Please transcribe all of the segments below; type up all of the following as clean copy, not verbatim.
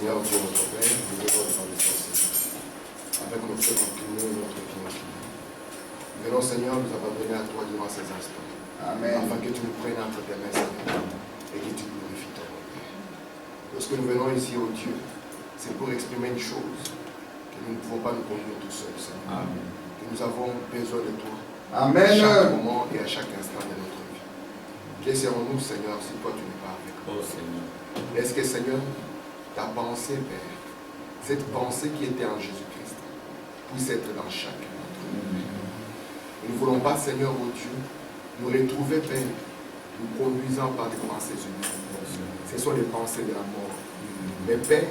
Seigneur, Dieu notre Père, nous venons devant les Seigneur, avec notre cœur incliné et notre pied incliné. Nous venons, Seigneur, nous abandonner à toi durant ces instants. Amen. Afin que tu nous prennes entre tes mains, Seigneur, et que tu glorifies ton nom, Père. Lorsque nous venons ici, au Dieu, c'est pour exprimer une chose, que nous ne pouvons pas nous conduire tout seuls, Seigneur. Amen. Que nous avons besoin de toi. Amen. À chaque moment et à chaque instant de notre vie. Que serons-nous, Seigneur, si toi tu n'es pas avec nous? Oh, Seigneur. Est-ce que, Seigneur, ta pensée, Père, cette pensée qui était en Jésus-Christ, puisse être dans chacun d'entre nous? Nous ne voulons pas, Seigneur, oh Dieu, nous retrouver, Père, nous conduisant par des pensées humaines. Ce sont les pensées de la mort. Mais, Père,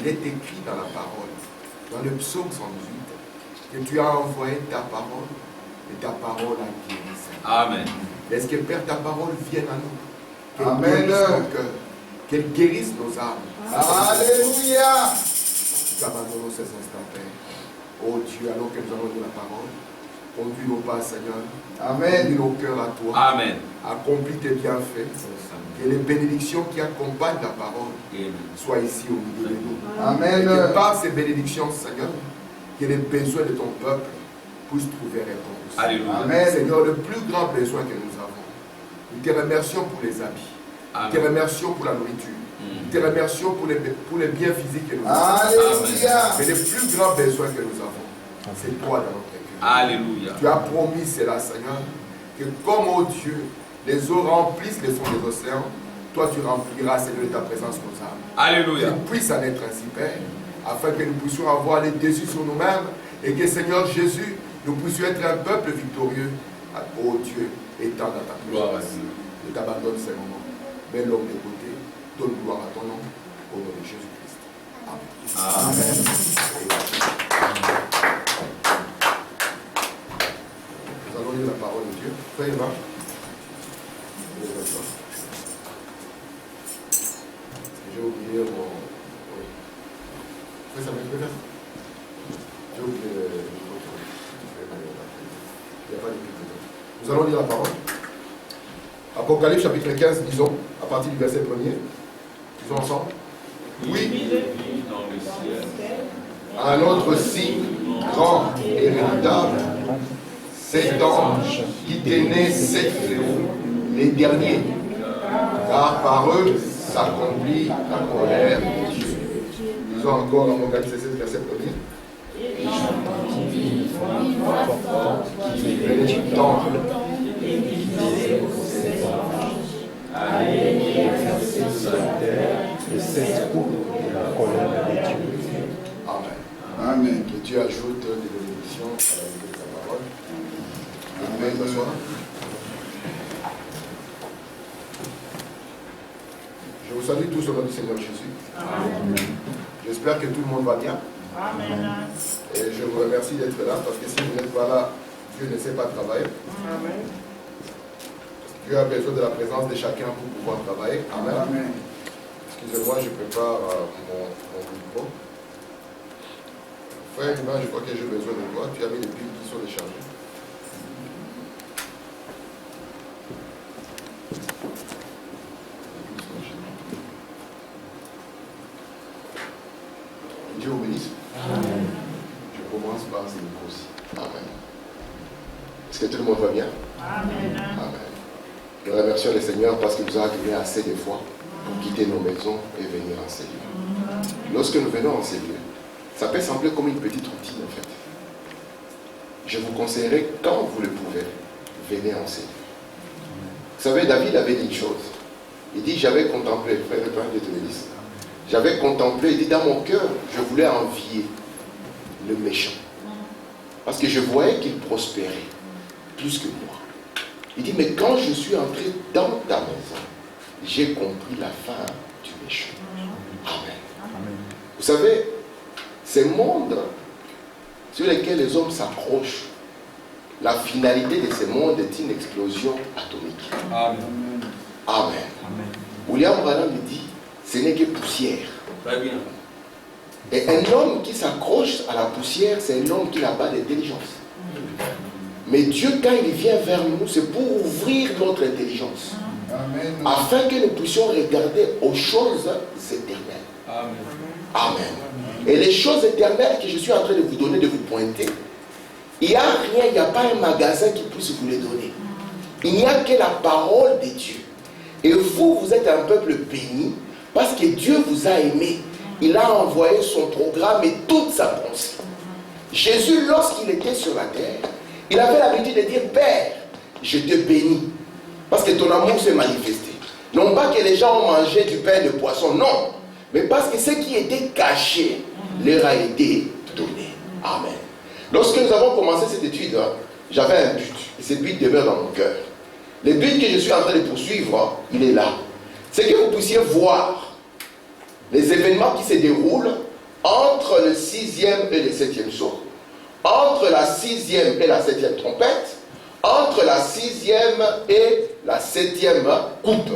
il est écrit dans la parole, dans le psaume 118, que tu as envoyé ta parole et ta parole a guéri. Amen. Est-ce que, Père, ta parole vienne à nous? Qu'elle guérisse nos cœurs, qu'elle guérisse nos âmes. Alléluia. Nous abandonnons ces instants, Père. Oh Dieu, alors que nous allons de la parole, conduis nos pas, Seigneur. Amen. Conduis nos cœurs à toi. Amen. Accomplis tes bienfaits. Que les bénédictions qui accompagnent la parole soient ici au milieu de nous. Amen. Et que par ces bénédictions, Seigneur, que les besoins de ton peuple puissent trouver réponse. Alléluia. Amen. Seigneur, le plus grand besoin que nous avons, nous te remercions pour les habits. Amen. Nous te remercions pour la nourriture. Nous te remercions pour les biens physiques que nous avons. Alléluia. Mais le plus grand besoin que nous avons, c'est toi dans notre cœur. Alléluia. Tu as promis cela, Seigneur, que comme, oh Dieu, les eaux remplissent les fonds des océans, toi tu rempliras, Seigneur, de ta présence nos âmes. Alléluia. Qu'il puisse en être ainsi, Père, afin que nous puissions avoir les dessus sur nous-mêmes et que, Seigneur Jésus, nous puissions être un peuple victorieux. Oh Dieu, étant dans ta présence. Je t'abandonne ces moments. Mets l'homme de côté. Donne gloire à ton nom. Au nom de Jésus-Christ. Amen. Amen. Nous allons lire la parole de Dieu. Frère Eva. J'ai oublié mon... Oui. Frère Samuel, tu peux faire? J'ai oublié le micro. Il n'y a pas de micro. Nous allons lire la parole. Apocalypse chapitre 15, disons, à partir du verset 1er. Disons ensemble. Oui. Un autre signe grand et redoutable, cet ange qui tenait 7 fléaux, les derniers, car par eux s'accomplit la colère de Dieu. Disons encore Apocalypse 16, verset 1er. Et j'entendis une voix forte qui venait du temple et qui disait aux 7 anges, allez et exercez sur la terre les 7 coups de la colère de Dieu. Amen. Amen. Que Dieu ajoute des bénédictions à la vie de ta parole. Amen. Bonsoir. Je vous salue tous au nom du Seigneur Jésus. Amen. J'espère que tout le monde va bien. Amen. Et je vous remercie d'être là, parce que si vous n'êtes pas là, Dieu ne sait pas travailler. Amen. Dieu a besoin de la présence de chacun pour pouvoir travailler. Amen. Amen. Excusez-moi, je prépare mon micro. Frère Humain, je crois que j'ai besoin de toi. Tu as mis les piles qui sont déchargées. Dieu vous bénisse. Amen. Je commence par ces micros-ci. Amen. Est-ce que tout le monde va bien? Amen. Amen. Nous remercions le Seigneur parce qu'il nous a accueillis assez de fois pour quitter nos maisons et venir en ces lieux. Lorsque nous venons en ces lieux, ça peut sembler comme une petite routine en fait. Je vous conseillerais, quand vous le pouvez, venez en ces lieux. Vous savez, David avait dit une chose. Il dit, j'avais contemplé, frère Dieu te bénisse. J'avais contemplé, il dit, dans mon cœur, je voulais envier le méchant. Parce que je voyais qu'il prospérait plus que moi. Il dit, mais quand je suis entré dans ta maison, j'ai compris la fin du méchant. Amen. Amen. Vous savez, ces mondes sur lesquels les hommes s'accrochent, la finalité de ces mondes est une explosion atomique. Amen. Amen. Amen. William Branham dit, ce n'est que poussière. Très bien. Et un homme qui s'accroche à la poussière, c'est un homme qui n'a pas d'intelligence. Mais Dieu, quand il vient vers nous, c'est pour ouvrir notre intelligence. Amen. Afin que nous puissions regarder aux choses éternelles. Amen. Amen. Et les choses éternelles que je suis en train de vous donner, de vous pointer, il n'y a rien, il n'y a pas un magasin qui puisse vous les donner. Il n'y a que la parole de Dieu. Et vous, vous êtes un peuple béni parce que Dieu vous a aimé. Il a envoyé son programme et toute sa pensée. Jésus, lorsqu'il était sur la terre, il avait l'habitude de dire, Père, je te bénis parce que ton amour s'est manifesté. Non pas que les gens ont mangé du pain et du poisson, non. Mais parce que ce qui était caché leur a été donné. Amen. Lorsque nous avons commencé cette étude, j'avais un but. Et ce but demeure dans mon cœur. Le but que je suis en train de poursuivre, il est là. C'est que vous puissiez voir les événements qui se déroulent entre le 6e et le 7e saut, entre la 6e et la 7e trompette, entre la 6e et la 7e coupe.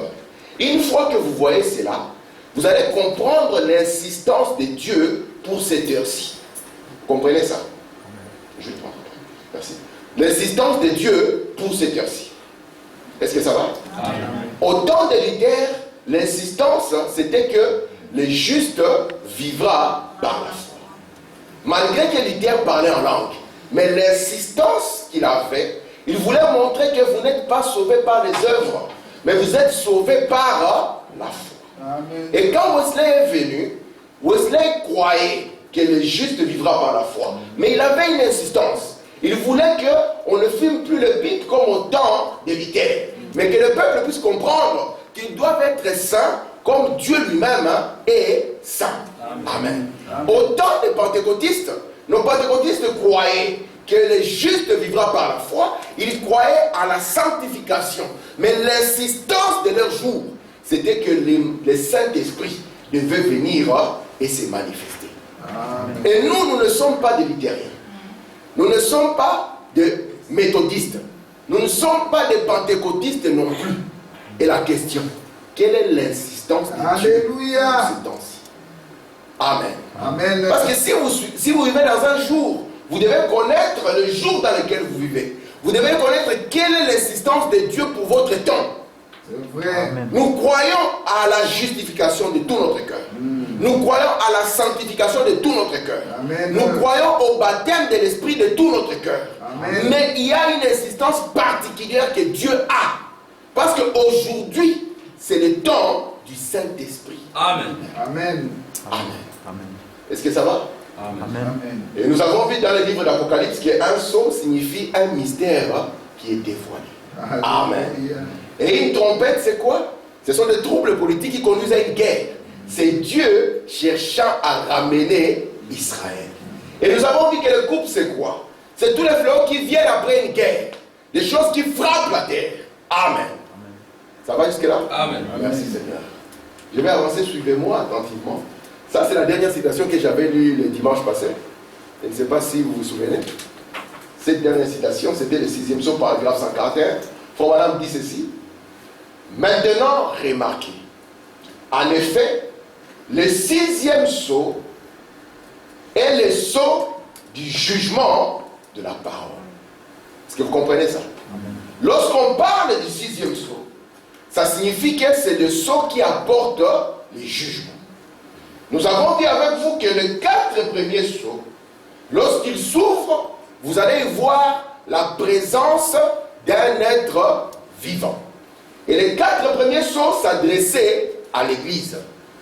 Une fois que vous voyez cela, vous allez comprendre l'insistance de Dieu pour cette heure-ci. Vous comprenez ça? Je vais prendre. Merci. L'insistance de Dieu pour cette heure-ci. Est-ce que ça va? Amen. Au temps de Luther, l'insistance, c'était que le juste vivra par la foi. Malgré que Luther parlait en langue, mais l'insistance qu'il avait, il voulait montrer que vous n'êtes pas sauvés par les œuvres, mais vous êtes sauvés par la foi. Amen. Et quand Wesley est venu, Wesley croyait que le juste vivra par la foi. Mais il avait une insistance. Il voulait qu'on ne filme plus le but comme au temps de Luther, mais que le peuple puisse comprendre qu'ils doivent être saints comme Dieu lui-même est saint. Amen. Amen. Au temps des pentecôtistes, nos pentecôtistes croyaient que le juste vivra par la foi. Ils croyaient à la sanctification. Mais l'insistance de leur jour, c'était que le Saint-Esprit devait venir et se manifester. Amen. Et nous ne sommes pas des luthériens. Nous ne sommes pas des méthodistes. Nous ne sommes pas des pentecôtistes non plus. Et la question, quelle est l'insistance de Dieu pour ce temps-ci? Amen. Amen. Parce que si vous vivez dans un jour, vous devez connaître le jour dans lequel vous vivez. Vous devez connaître quelle est l'insistance de Dieu pour votre temps. C'est vrai. Amen. Nous croyons à la justification de tout notre cœur. Nous croyons à la sanctification de tout notre cœur. Amen. Nous croyons au baptême de l'Esprit de tout notre cœur. Amen. Mais il y a une insistance particulière que Dieu a. Parce qu'aujourd'hui, c'est le temps du Saint-Esprit. Amen. Amen. Amen. Amen. Est-ce que ça va? Amen. Amen. Et nous avons vu dans le livre d'Apocalypse qu'un sceau signifie un mystère qui est dévoilé. Amen. Et une trompette, c'est quoi? Ce sont des troubles politiques qui conduisent à une guerre. C'est Dieu cherchant à ramener Israël. Et nous avons vu que le couple, c'est quoi? C'est tous les fléaux qui viennent après une guerre. Des choses qui frappent la terre. Amen. Amen. Ça va jusque-là? Amen. Merci Seigneur. Je vais avancer, suivez-moi attentivement. Ça, c'est la dernière citation que j'avais lue le dimanche passé. Je ne sais pas si vous vous souvenez. Cette dernière citation, c'était le 6e psaume, paragraphe 141. Frère Madame dit ceci. Maintenant, remarquez. En effet, le 6e sceau est le sceau du jugement de la parole. Est-ce que vous comprenez ça? Lorsqu'on parle du 6e sceau, ça signifie que c'est le sceau qui apporte les jugements. Nous avons dit avec vous que les 4 premiers sceaux, lorsqu'ils s'ouvrent, vous allez voir la présence d'un être vivant. Et les 4 premiers sceaux s'adressaient à l'Église.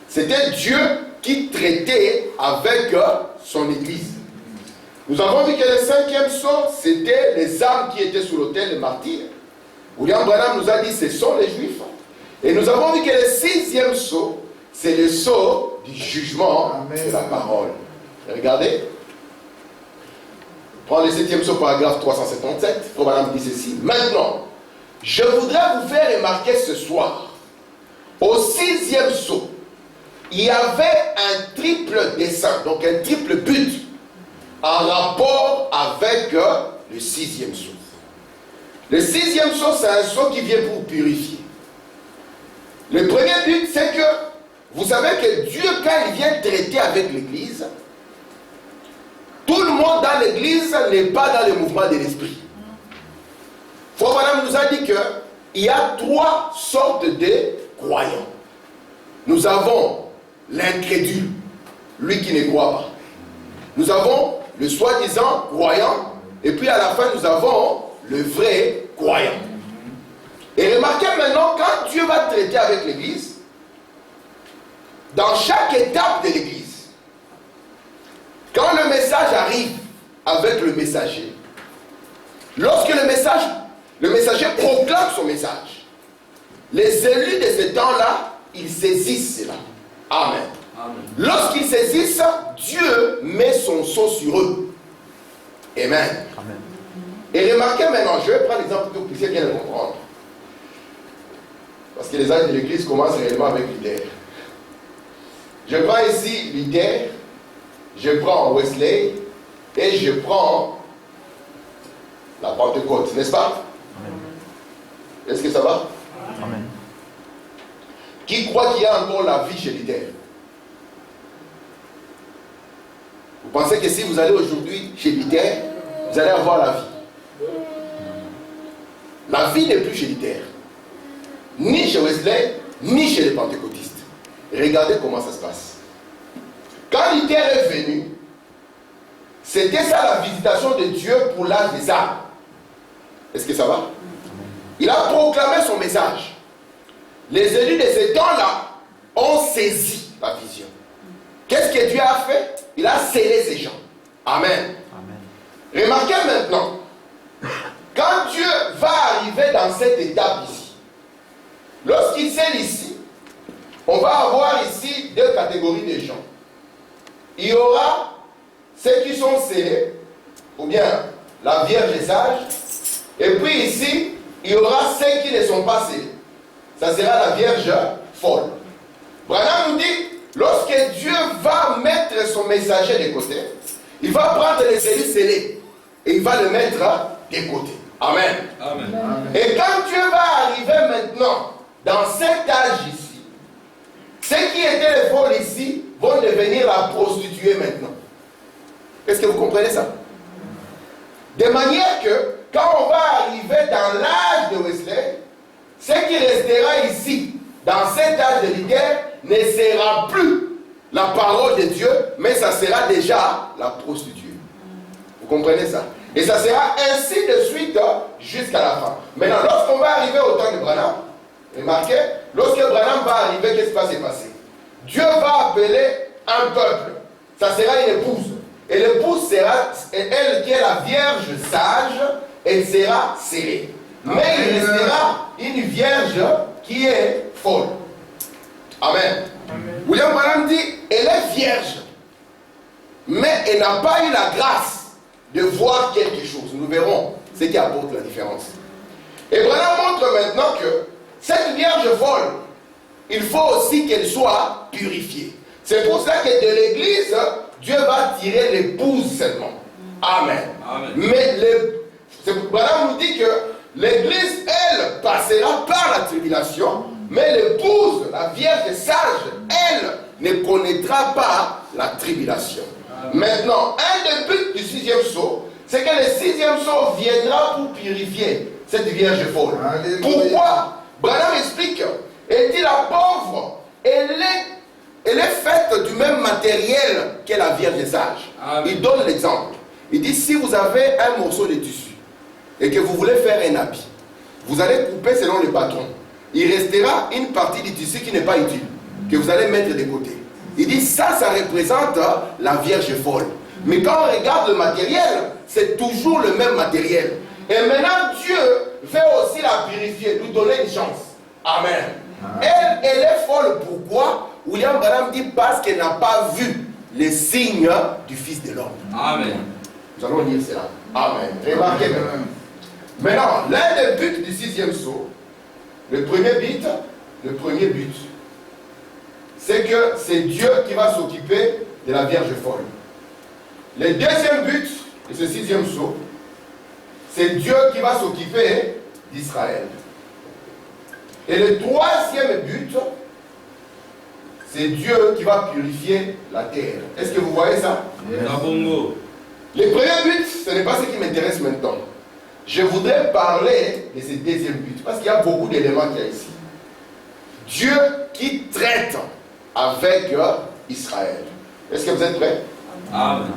C'était Dieu qui traitait avec son Église. Nous avons vu que le 5e sceau, c'était les âmes qui étaient sur l'autel, les martyrs. William Branham nous a dit, ce sont les Juifs. Et nous avons vu que le 6e sceau, c'est le sceau du jugement. Amen. De la parole. Et regardez. Prends le 7e sceau, paragraphe 377. Frère Branham dit ceci. Maintenant, je voudrais vous faire remarquer ce soir, au 6e sceau, il y avait un triple dessein, donc un triple but, en rapport avec le 6e sceau. Le 6e sceau, c'est un sceau qui vient pour purifier. Le premier but, c'est que vous savez que Dieu, quand il vient traiter avec l'Église, tout le monde dans l'Église n'est pas dans le mouvement de l'Esprit. Frère Branham nous a dit qu'il y a 3 sortes de croyants. Nous avons l'incrédule, lui qui ne croit pas. Nous avons le soi-disant croyant, et puis à la fin, nous avons le vrai croyant. Et remarquez maintenant, quand Dieu va traiter avec l'Église, dans chaque étape de l'Église, quand le message arrive avec le messager, lorsque le messager proclame son message, les élus de ce temps-là, ils saisissent cela. Amen. Lorsqu'ils saisissent, Dieu met son sceau sur eux. Amen. Amen. Et remarquez maintenant, je vais prendre l'exemple pour que vous puissiez bien le comprendre. Parce que les âges de l'Église commencent réellement avec Luther. Je prends ici Luther, je prends Wesley et je prends la Pentecôte, n'est-ce pas? Est-ce que ça va? Amen. Qui croit qu'il y a encore la vie chez Luther? Vous pensez que si vous allez aujourd'hui chez Luther, vous allez avoir la vie? La vie n'est plus chez Luther. Ni chez Wesley, ni chez les pentecôtistes. Regardez comment ça se passe. Quand Luther est venu, c'était ça la visitation de Dieu pour l'âge des âmes. Est-ce que ça va? Il a proclamé son message. Les élus de ce temps-là ont saisi la vision. Qu'est-ce que Dieu a fait? Il a scellé ces gens. Amen. Amen. Remarquez maintenant, quand Dieu va arriver dans cette étape ici, lorsqu'il scelle ici, on va avoir ici deux catégories de gens. Il y aura ceux qui sont scellés, ou bien la Vierge sage, et puis ici, il y aura ceux qui ne sont pas scellés. Ça sera la Vierge folle. Branham nous dit, lorsque Dieu va mettre son messager de côté, il va prendre les élus scellés et il va le mettre de côté. Amen. Amen. Et quand Dieu va arriver maintenant dans cet âge ici, ceux qui étaient les folles ici vont devenir la prostituée maintenant. Est-ce que vous comprenez ça? De manière que quand on va arriver dans l'âge de Wesley, ce qui restera ici, dans cet âge de Luther, ne sera plus la parole de Dieu, mais ça sera déjà la prostituée. Vous comprenez ça? Et ça sera ainsi de suite jusqu'à la fin. Maintenant, lorsqu'on va arriver au temps de Branham, remarquez, lorsque Branham va arriver, qu'est-ce qui va se passer? Dieu va appeler un peuple. Ça sera une épouse. Et l'épouse sera, elle qui est la Vierge sage, elle sera scellée. Mais il restera une vierge qui est folle. Amen. Amen. William Branham dit, elle est vierge, mais elle n'a pas eu la grâce de voir quelque chose. Nous verrons ce qui apporte la différence. Et Branham montre maintenant que cette vierge folle, il faut aussi qu'elle soit purifiée. C'est pour ça que de l'église, Dieu va tirer l'épouse seulement. Amen. Amen. Mais Branham nous dit que l'église, elle, passera par la tribulation, mais l'épouse, la Vierge sage, elle, ne connaîtra pas la tribulation. Maintenant, un des buts du sixième sceau, c'est que le sixième sceau viendra pour purifier cette Vierge folle. Alléluia. Pourquoi? Branham explique, il dit la pauvre, elle est faite du même matériel que la Vierge sage. Amen. Il donne l'exemple. Il dit, si vous avez un morceau de tissu et que vous voulez faire un habit, vous allez couper selon le patron. Il restera une partie du tissu qui n'est pas utile, que vous allez mettre de côté. Il dit, ça représente la Vierge folle. Mais quand on regarde le matériel, c'est toujours le même matériel. Et maintenant, Dieu veut aussi la purifier, lui donner une chance. Amen. Elle est folle. Pourquoi? William Branham dit parce qu'elle n'a pas vu les signes du Fils de l'homme. Amen. Nous allons lire cela. Amen. Remarquez maintenant. Maintenant, l'un des buts du sixième sceau, le premier but, c'est que c'est Dieu qui va s'occuper de la Vierge folle. Le deuxième but de ce sixième sceau, c'est Dieu qui va s'occuper d'Israël. Et le troisième but, c'est Dieu qui va purifier la terre. Est-ce que vous voyez ça? Le premier but, ce n'est pas ce qui m'intéresse maintenant. Je voudrais parler de ce deuxième but, parce qu'il y a beaucoup d'éléments qu'il y a ici. Dieu qui traite avec Israël. Est-ce que vous êtes prêts? Amen.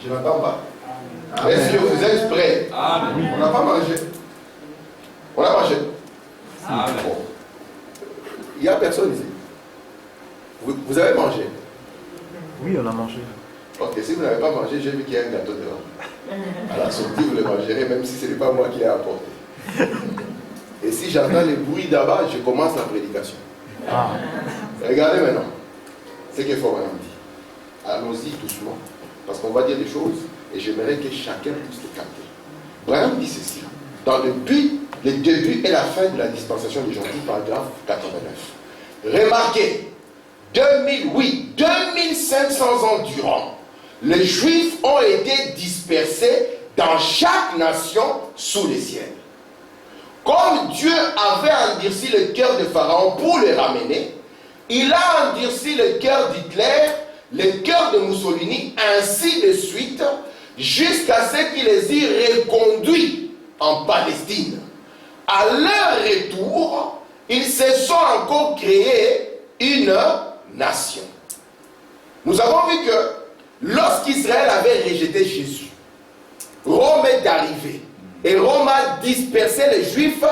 Je n'entends pas. Est-ce que vous êtes prêts? Amen. On n'a pas mangé. On a mangé. Amen. Bon. Il n'y a personne ici. Vous avez mangé? Oui, on a mangé. Ok, si vous n'avez pas mangé, j'ai vu qu'il y a un gâteau dehors. À la sortie, vous le mangerez, même si ce n'est pas moi qui l'ai apporté. Et si j'entends les bruits d'abord, je commence la prédication. Ah. Regardez maintenant ce qu'il faut maintenant dire. Allons-y doucement, parce qu'on va dire des choses et j'aimerais que chacun puisse les capter. Branham dit ceci, dans le début et la fin de la dispensation des gentils, paragraphe 89. Remarquez, 2500 ans durant, les Juifs ont été dispersés dans chaque nation sous les ciels. Comme Dieu avait endurci le cœur de Pharaon pour les ramener, il a endurci le cœur d'Hitler, le cœur de Mussolini, ainsi de suite, jusqu'à ce qu'il les ait reconduits en Palestine. À leur retour, ils se sont encore créés une nation. Nous avons vu que lorsqu'Israël avait rejeté Jésus, Rome est arrivé et Rome a dispersé les Juifs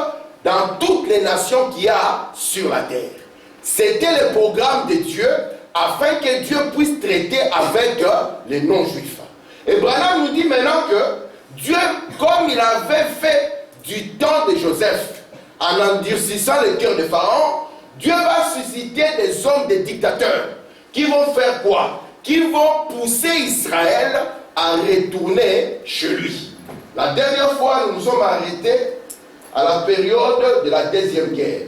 dans toutes les nations qu'il y a sur la terre. C'était le programme de Dieu afin que Dieu puisse traiter avec les non-juifs. Et Branham nous dit maintenant que Dieu, comme il avait fait du temps de Joseph, en endurcissant le cœur de Pharaon, Dieu va susciter des hommes, des dictateurs, qui vont faire quoi? Qui vont pousser Israël à retourner chez lui. La dernière fois, nous nous sommes arrêtés à la période de la Deuxième Guerre.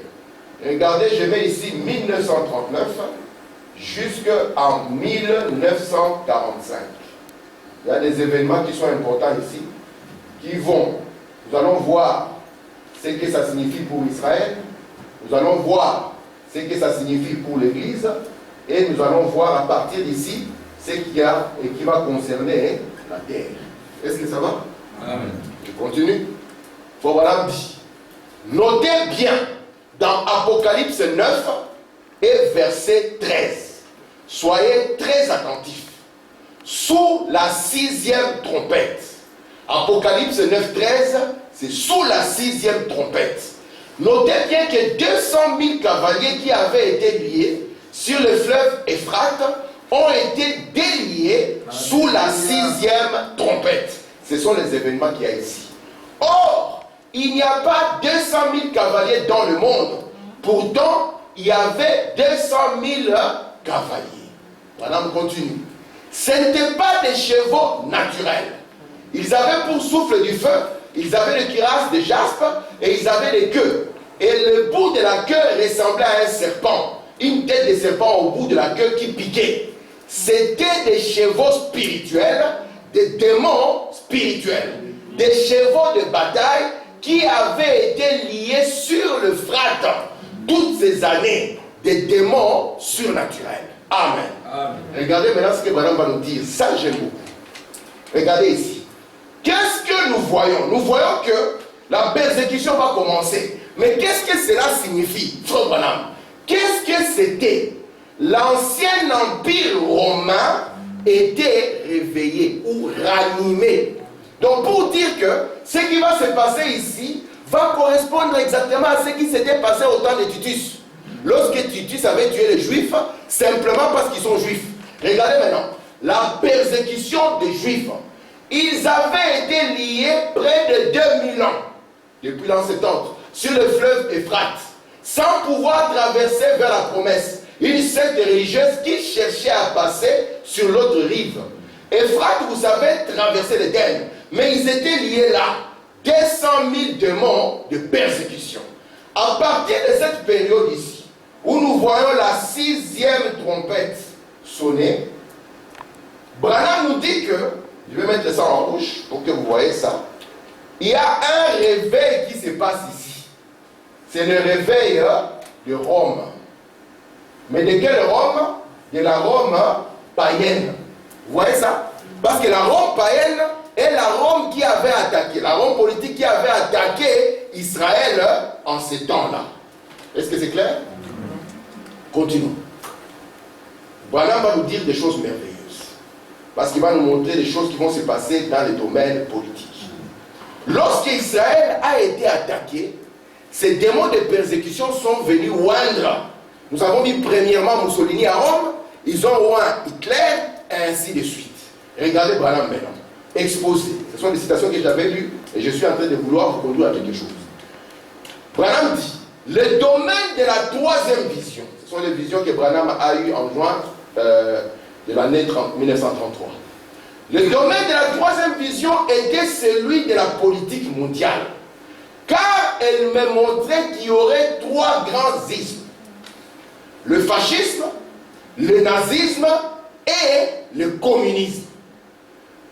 Regardez, je mets ici 1939 jusqu'en 1945. Il y a des événements qui sont importants ici, qui vont, nous allons voir ce que ça signifie pour Israël, nous allons voir ce que ça signifie pour l'Église, et nous allons voir à partir d'ici ce qu'il y a et qui va concerner la terre. Est-ce que ça va? Amen. Je continue. Voilà dit. Notez bien dans Apocalypse 9 et verset 13. Soyez très attentifs. Sous la 6e trompette. Apocalypse 9, 13, c'est sous la 6e trompette. Notez bien que 200 000 cavaliers qui avaient été liés sur le fleuve Euphrate ont été déliés sous la 6e trompette. Ce sont les événements qu'il y a ici. Or, il n'y a pas 200 000 cavaliers dans le monde. Pourtant, il y avait 200 000 cavaliers. Voilà, on continue. Ce n'étaient pas des chevaux naturels. Ils avaient pour souffle du feu, ils avaient le cuirasse de jaspe et ils avaient des queues. Et le bout de la queue ressemblait à un serpent. Une tête de serpent au bout de la queue qui piquait. C'était des chevaux spirituels, des démons spirituels, des chevaux de bataille qui avaient été liés sur le Frate toutes ces années, des démons surnaturels. Amen. Amen. Regardez maintenant ce que Branham va nous dire. Ça, j'aime beaucoup. Regardez ici. Qu'est-ce que nous voyons? Nous voyons que la persécution va commencer. Mais qu'est-ce que cela signifie, Frère Branham? Qu'est-ce que c'était? L'ancien empire romain était réveillé ou ranimé. Donc pour dire que ce qui va se passer ici va correspondre exactement à ce qui s'était passé au temps de Titus. Lorsque Titus avait tué les Juifs, simplement parce qu'ils sont Juifs. Regardez maintenant, la persécution des Juifs. Ils avaient été liés près de 2000 ans, depuis l'an 70, sur le fleuve Euphrate, sans pouvoir traverser vers la promesse. Une secte religieuse qui cherchait à passer sur l'autre rive. Euphrate, vous savez, traversait l'Éden, mais ils étaient liés là. 200 000 démons de persécution. À partir de cette période ici, où nous voyons la 6e trompette sonner, Branham nous dit que, je vais mettre ça en rouge pour que vous voyez ça, il y a un réveil qui se passe ici. C'est le réveil de Rome. Mais de quelle Rome? De la Rome païenne. Vous voyez ça? Parce que la Rome païenne est la Rome qui avait attaqué, la Rome politique qui avait attaqué Israël en ces temps-là. Est-ce que c'est clair? Continuons. Branham va nous dire des choses merveilleuses. Parce qu'il va nous montrer des choses qui vont se passer dans les domaines politiques. Lorsqu'Israël a été attaqué, ces démons de persécution sont venus oindre. Nous avons mis premièrement Mussolini à Rome, ils ont oint Hitler, et ainsi de suite. Regardez Branham maintenant, exposé. Ce sont des citations que j'avais lues et je suis en train de vouloir vous conduire à quelque chose. Branham dit, le domaine de la troisième vision, ce sont les visions que Branham a eues en juin de l'année 1933. Le domaine de la troisième vision était celui de la politique mondiale. Car elle me montrait qu'il y aurait trois grands ismes. Le fascisme, le nazisme et le communisme.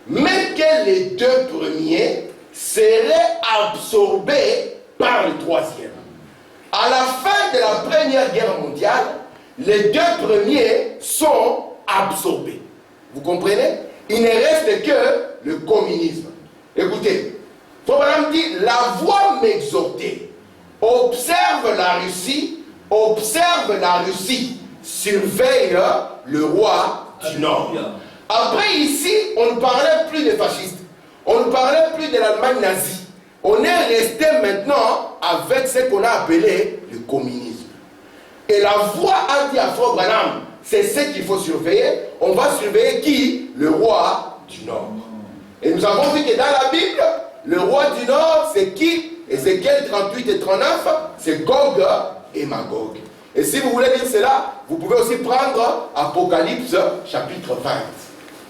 Mais que les deux premiers seraient absorbés par le troisième. À la fin de la Première Guerre mondiale, les deux premiers sont absorbés. Vous comprenez? Il ne reste que le communisme. Écoutez, Branham dit, la voix m'exhortait. Observe la Russie, surveille le roi du Nord. Après ici, on ne parlait plus des fascistes, on ne parlait plus de l'Allemagne nazie. On est resté maintenant avec ce qu'on a appelé le communisme. Et la voix a dit à Frère Branham, c'est ce qu'il faut surveiller. On va surveiller qui? Le roi du Nord. Et nous avons vu que dans la Bible, le roi du Nord, c'est qui? Ézéchiel 38 et 39, c'est Gog et Magog. Et si vous voulez lire cela, vous pouvez aussi prendre Apocalypse chapitre 20.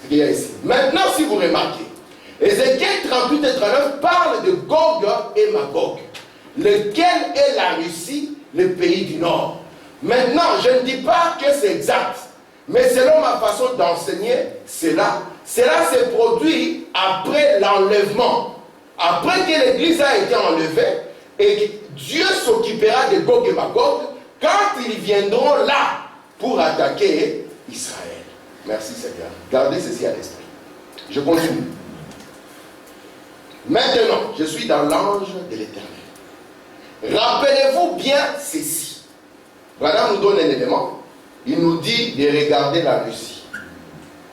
Ce qu'il y a ici. Maintenant, si vous remarquez, Ézéchiel 38 et 39 parle de Gog et Magog. Lequel est la Russie, le pays du Nord. Maintenant, je ne dis pas que c'est exact, mais selon ma façon d'enseigner, cela s'est produit après l'enlèvement. Après que l'Église a été enlevée, et Dieu s'occupera de Gog et Magog quand ils viendront là pour attaquer Israël. Merci Seigneur. Gardez ceci à l'esprit. Je continue. Maintenant, je suis dans l'ange de l'Éternel. Rappelez-vous bien ceci. Branham nous donne un élément. Il nous dit de regarder la Russie.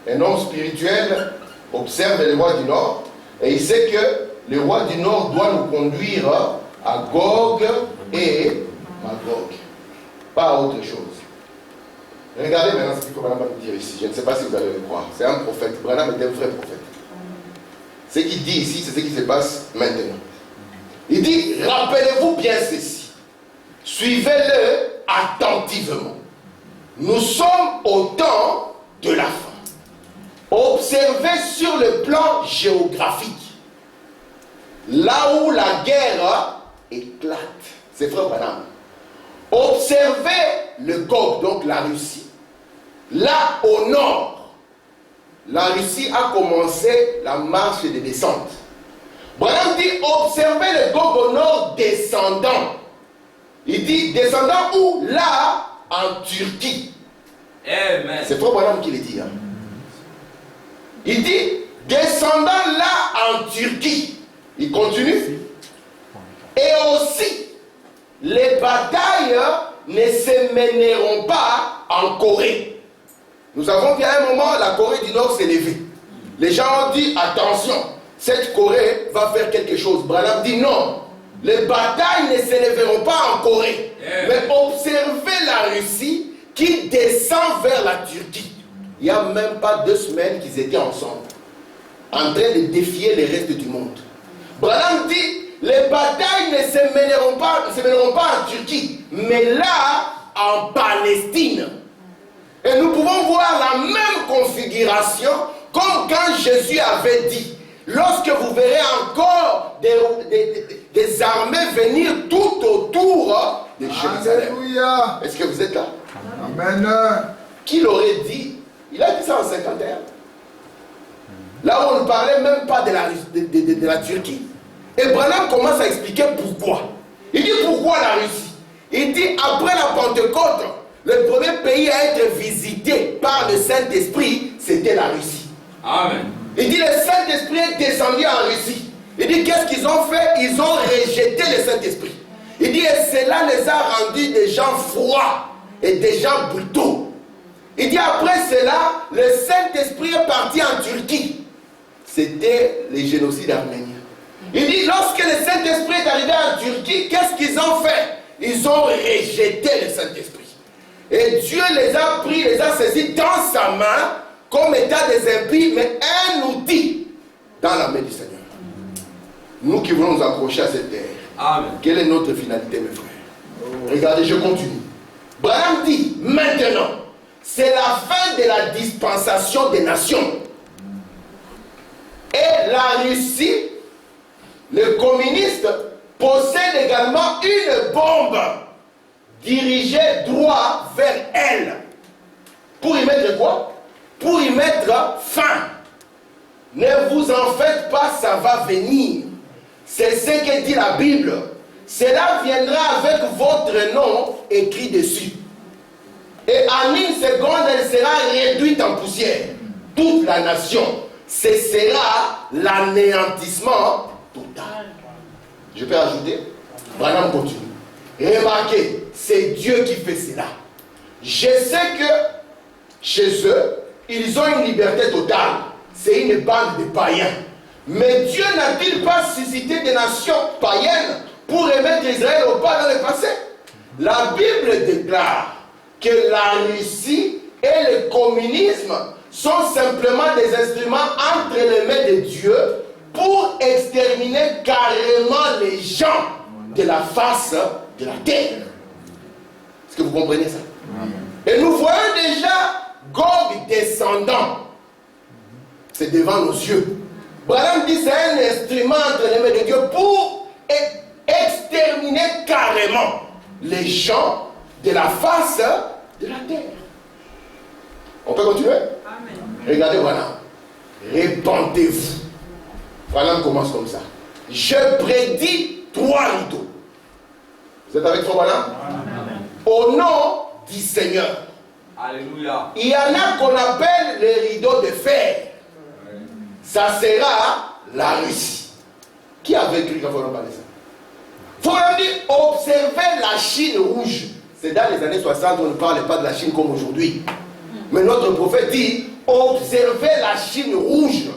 Un homme spirituel observe les rois du Nord et il sait que le roi du Nord doit nous conduire à Gog et Magog. Pas autre chose. Regardez maintenant ce que Branham va nous dire ici. Je ne sais pas si vous allez le croire. C'est un prophète. Branham est un vrai prophète. Ce qu'il dit ici, c'est ce qui se passe maintenant. Il dit, rappelez-vous bien ceci. Suivez-le attentivement. Nous sommes au temps de la fin. Observez sur le plan géographique. Là où la guerre éclate. C'est frère Branham. Observez le Gog, donc la Russie. Là au nord, la Russie a commencé la marche de descente. Branham dit, observez le Gog au nord descendant. Il dit, descendant où? Là, en Turquie. Amen. C'est frère Branham qui le dit. Hein? Il dit, descendant là en Turquie. Il continue. Et aussi, les batailles ne se mèneront pas en Corée. Nous avons vu à un moment, la Corée du Nord s'est levée. Les gens ont dit, attention, cette Corée va faire quelque chose. Branham dit non. Les batailles ne se lèveront pas en Corée. Mais observez la Russie qui descend vers la Turquie. Il n'y a même pas 2 semaines qu'ils étaient ensemble, en train de défier les restes du monde. Branham dit, les batailles ne se mèneront pas en Turquie, mais là, en Palestine. Et nous pouvons voir la même configuration comme quand Jésus avait dit, lorsque vous verrez encore des armées venir tout autour de Jérusalem. Alléluia. Est-ce que vous êtes là? Amen. Qui l'aurait dit? Il a dit ça en 51. Là où on ne parlait même pas de la Turquie. Et Branham commence à expliquer pourquoi. Il dit pourquoi la Russie? Il dit après la Pentecôte, le premier pays à être visité par le Saint-Esprit, c'était la Russie. Amen. Il dit le Saint-Esprit est descendu en Russie. Il dit qu'est-ce qu'ils ont fait? Ils ont rejeté le Saint-Esprit. Il dit et cela les a rendus des gens froids et des gens brutaux. Il dit après cela, le Saint-Esprit est parti en Turquie. C'était les génocides arméniens. Il dit lorsque le Saint-Esprit est arrivé en Turquie, qu'est-ce qu'ils ont fait? Ils ont rejeté le Saint-Esprit. Et Dieu les a pris, les a saisis dans sa main comme état des impies, mais un outil dans la main du Seigneur. Nous qui voulons nous accrocher à cette terre. Amen. Quelle est notre finalité, mes frères? Regardez, je continue. Branham dit, maintenant, c'est la fin de la dispensation des nations. Et la Russie, le communiste, possède également une bombe dirigée droit vers elle. Pour y mettre quoi? Pour y mettre fin. Ne vous en faites pas, ça va venir. C'est ce que dit la Bible. Cela viendra avec votre nom écrit dessus. Et en une seconde, elle sera réduite en poussière. Toute la nation. Ce sera l'anéantissement total. Je peux ajouter? Branham continue. Remarquez, c'est Dieu qui fait cela. Je sais que chez eux, ils ont une liberté totale. C'est une bande de païens. Mais Dieu n'a-t-il pas suscité des nations païennes pour remettre Israël au pas dans le passé? La Bible déclare que la Russie et le communisme sont simplement des instruments entre les mains de Dieu pour exterminer carrément les gens de la face de la terre. Est-ce que vous comprenez ça? Et nous voyons déjà Gog descendant. C'est devant nos yeux. Branham dit c'est un instrument entre les mains de Dieu pour exterminer carrément les gens de la face de la terre. On peut continuer? Amen. Regardez Branham. Répandez-vous. Branham commence comme ça. Je prédis 3 rideaux. Vous êtes avec toi, Branham? Au nom du Seigneur. Alléluia. Il y en a qu'on appelle les rideaux de fer. Ça sera la Russie. Qui avait écrit quand on parlait ça? Il faut même dire, observez la Chine rouge. C'est dans les années 60, on ne parlait pas de la Chine comme aujourd'hui. Mais notre prophète dit, observez la Chine rouge.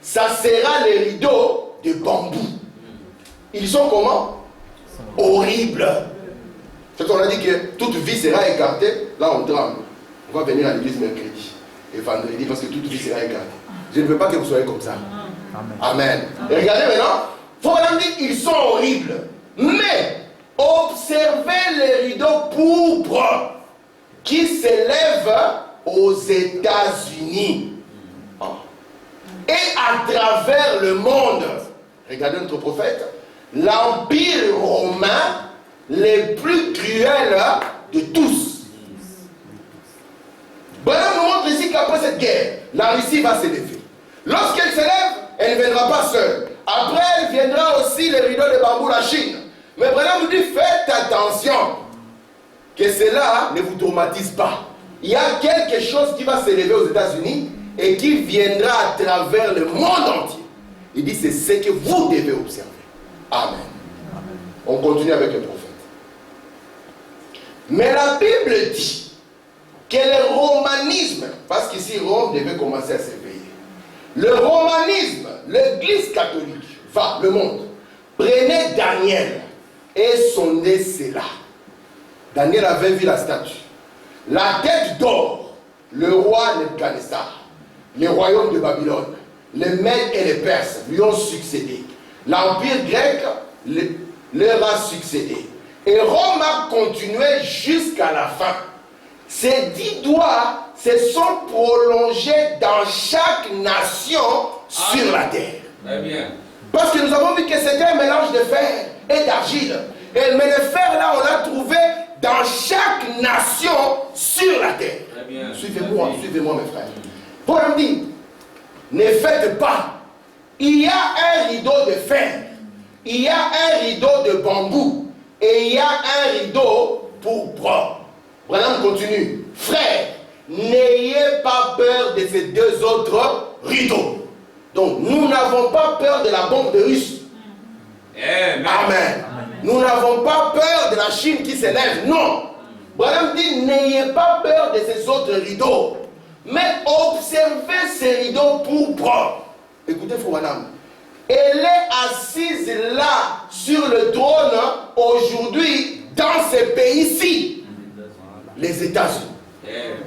Ça sera les rideaux de bambou. Ils sont comment? Horribles. C'est qu'on a dit que toute vie sera écartée. Là, on tremble. On va venir à l'église mercredi et vendredi parce que toute vie sera écartée. Je ne veux pas que vous soyez comme ça. Amen. Amen. Et regardez maintenant. Il faut vraiment dire qu'ils sont horribles. Mais observez les rideaux pourpres qui s'élèvent aux États-Unis et à travers le monde. Regardez notre prophète. L'empire romain le plus cruel de tous. Branham nous montre ici qu'après cette guerre, la Russie va s'élever. Lorsqu'elle s'élève, elle ne viendra pas seule. Après, elle viendra aussi les rideaux de bambou, la Chine. Mais Branham nous dit, faites attention que cela ne vous traumatise pas. Il y a quelque chose qui va s'élever aux États-Unis et qui viendra à travers le monde entier. Il dit, c'est ce que vous devez observer. Amen. Amen. On continue avec le prophète. Mais la Bible dit que le romanisme, parce qu'ici Rome devait commencer à s'éveiller, le romanisme, l'église catholique, le monde, prenait Daniel et son là. Daniel avait vu la statue. La tête d'or, le roi Nebuchadnezzar, les royaumes de Babylone, les Mèdes et les Perses lui ont succédé. L'empire grec leur a succédé. Et Rome a continué jusqu'à la fin. Ces 10 doigts se sont prolongés dans chaque nation sur la terre. Très bien. Parce que nous avons vu que c'était un mélange de fer et d'argile. Mais le fer là, on l'a trouvé dans chaque nation sur la terre. Suivez-moi, suivez-moi mes frères. Paul me dit, ne faites pas. Il y a un rideau de fer. Il y a un rideau de bambou. Et il y a un rideau pourpre. Branham continue. Frères, n'ayez pas peur de ces 2 autres rideaux. Donc, nous n'avons pas peur de la bombe de Russie. Amen. Amen. Nous n'avons pas peur de la Chine qui s'élève. Non. Branham Branham dit, n'ayez pas peur de ces autres rideaux, mais observez ces rideaux pourpres. Écoutez, frère Branham. Elle est assise là, sur le trône, aujourd'hui, dans ce pays-ci, les États-Unis.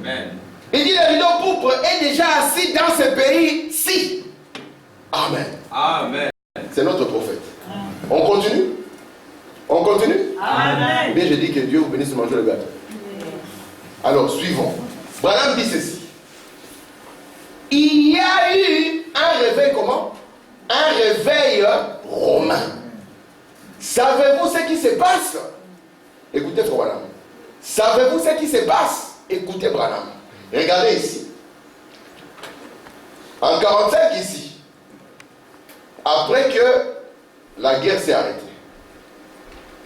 Amen. Il dit, le rideau pourpre est déjà assis dans ce pays-ci. Amen. Amen. C'est notre prophète. On continue? On continue? Amen. Bien, je dis que Dieu vous bénisse de manger le gâteau. Alors, suivons. Branham dit ceci. Il y a eu un réveil, comment? Un réveil romain. Savez-vous ce qui se passe? Écoutez, frère Branham. Savez-vous ce qui se passe? Écoutez, Branham. Regardez ici. En 45 ici, après que la guerre s'est arrêtée,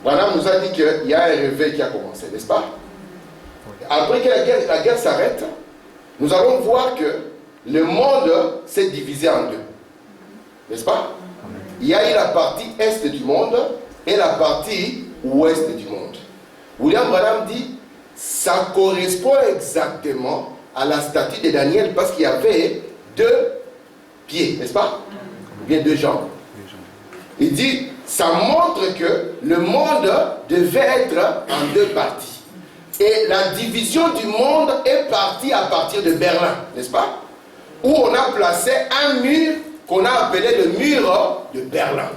Branham nous a dit qu'il y a un réveil qui a commencé, n'est-ce pas? Après que la guerre s'arrête, nous allons voir que le monde s'est divisé en deux. N'est-ce pas? Il y a eu la partie est du monde et la partie ouest du monde. William Branham dit, ça correspond exactement à la statue de Daniel parce qu'il y avait deux pieds, n'est-ce pas? Ou bien deux jambes. Il dit, ça montre que le monde devait être en deux parties. Et la division du monde est partie à partir de Berlin, n'est-ce pas? Où on a placé un mur qu'on a appelé le mur de Berlin.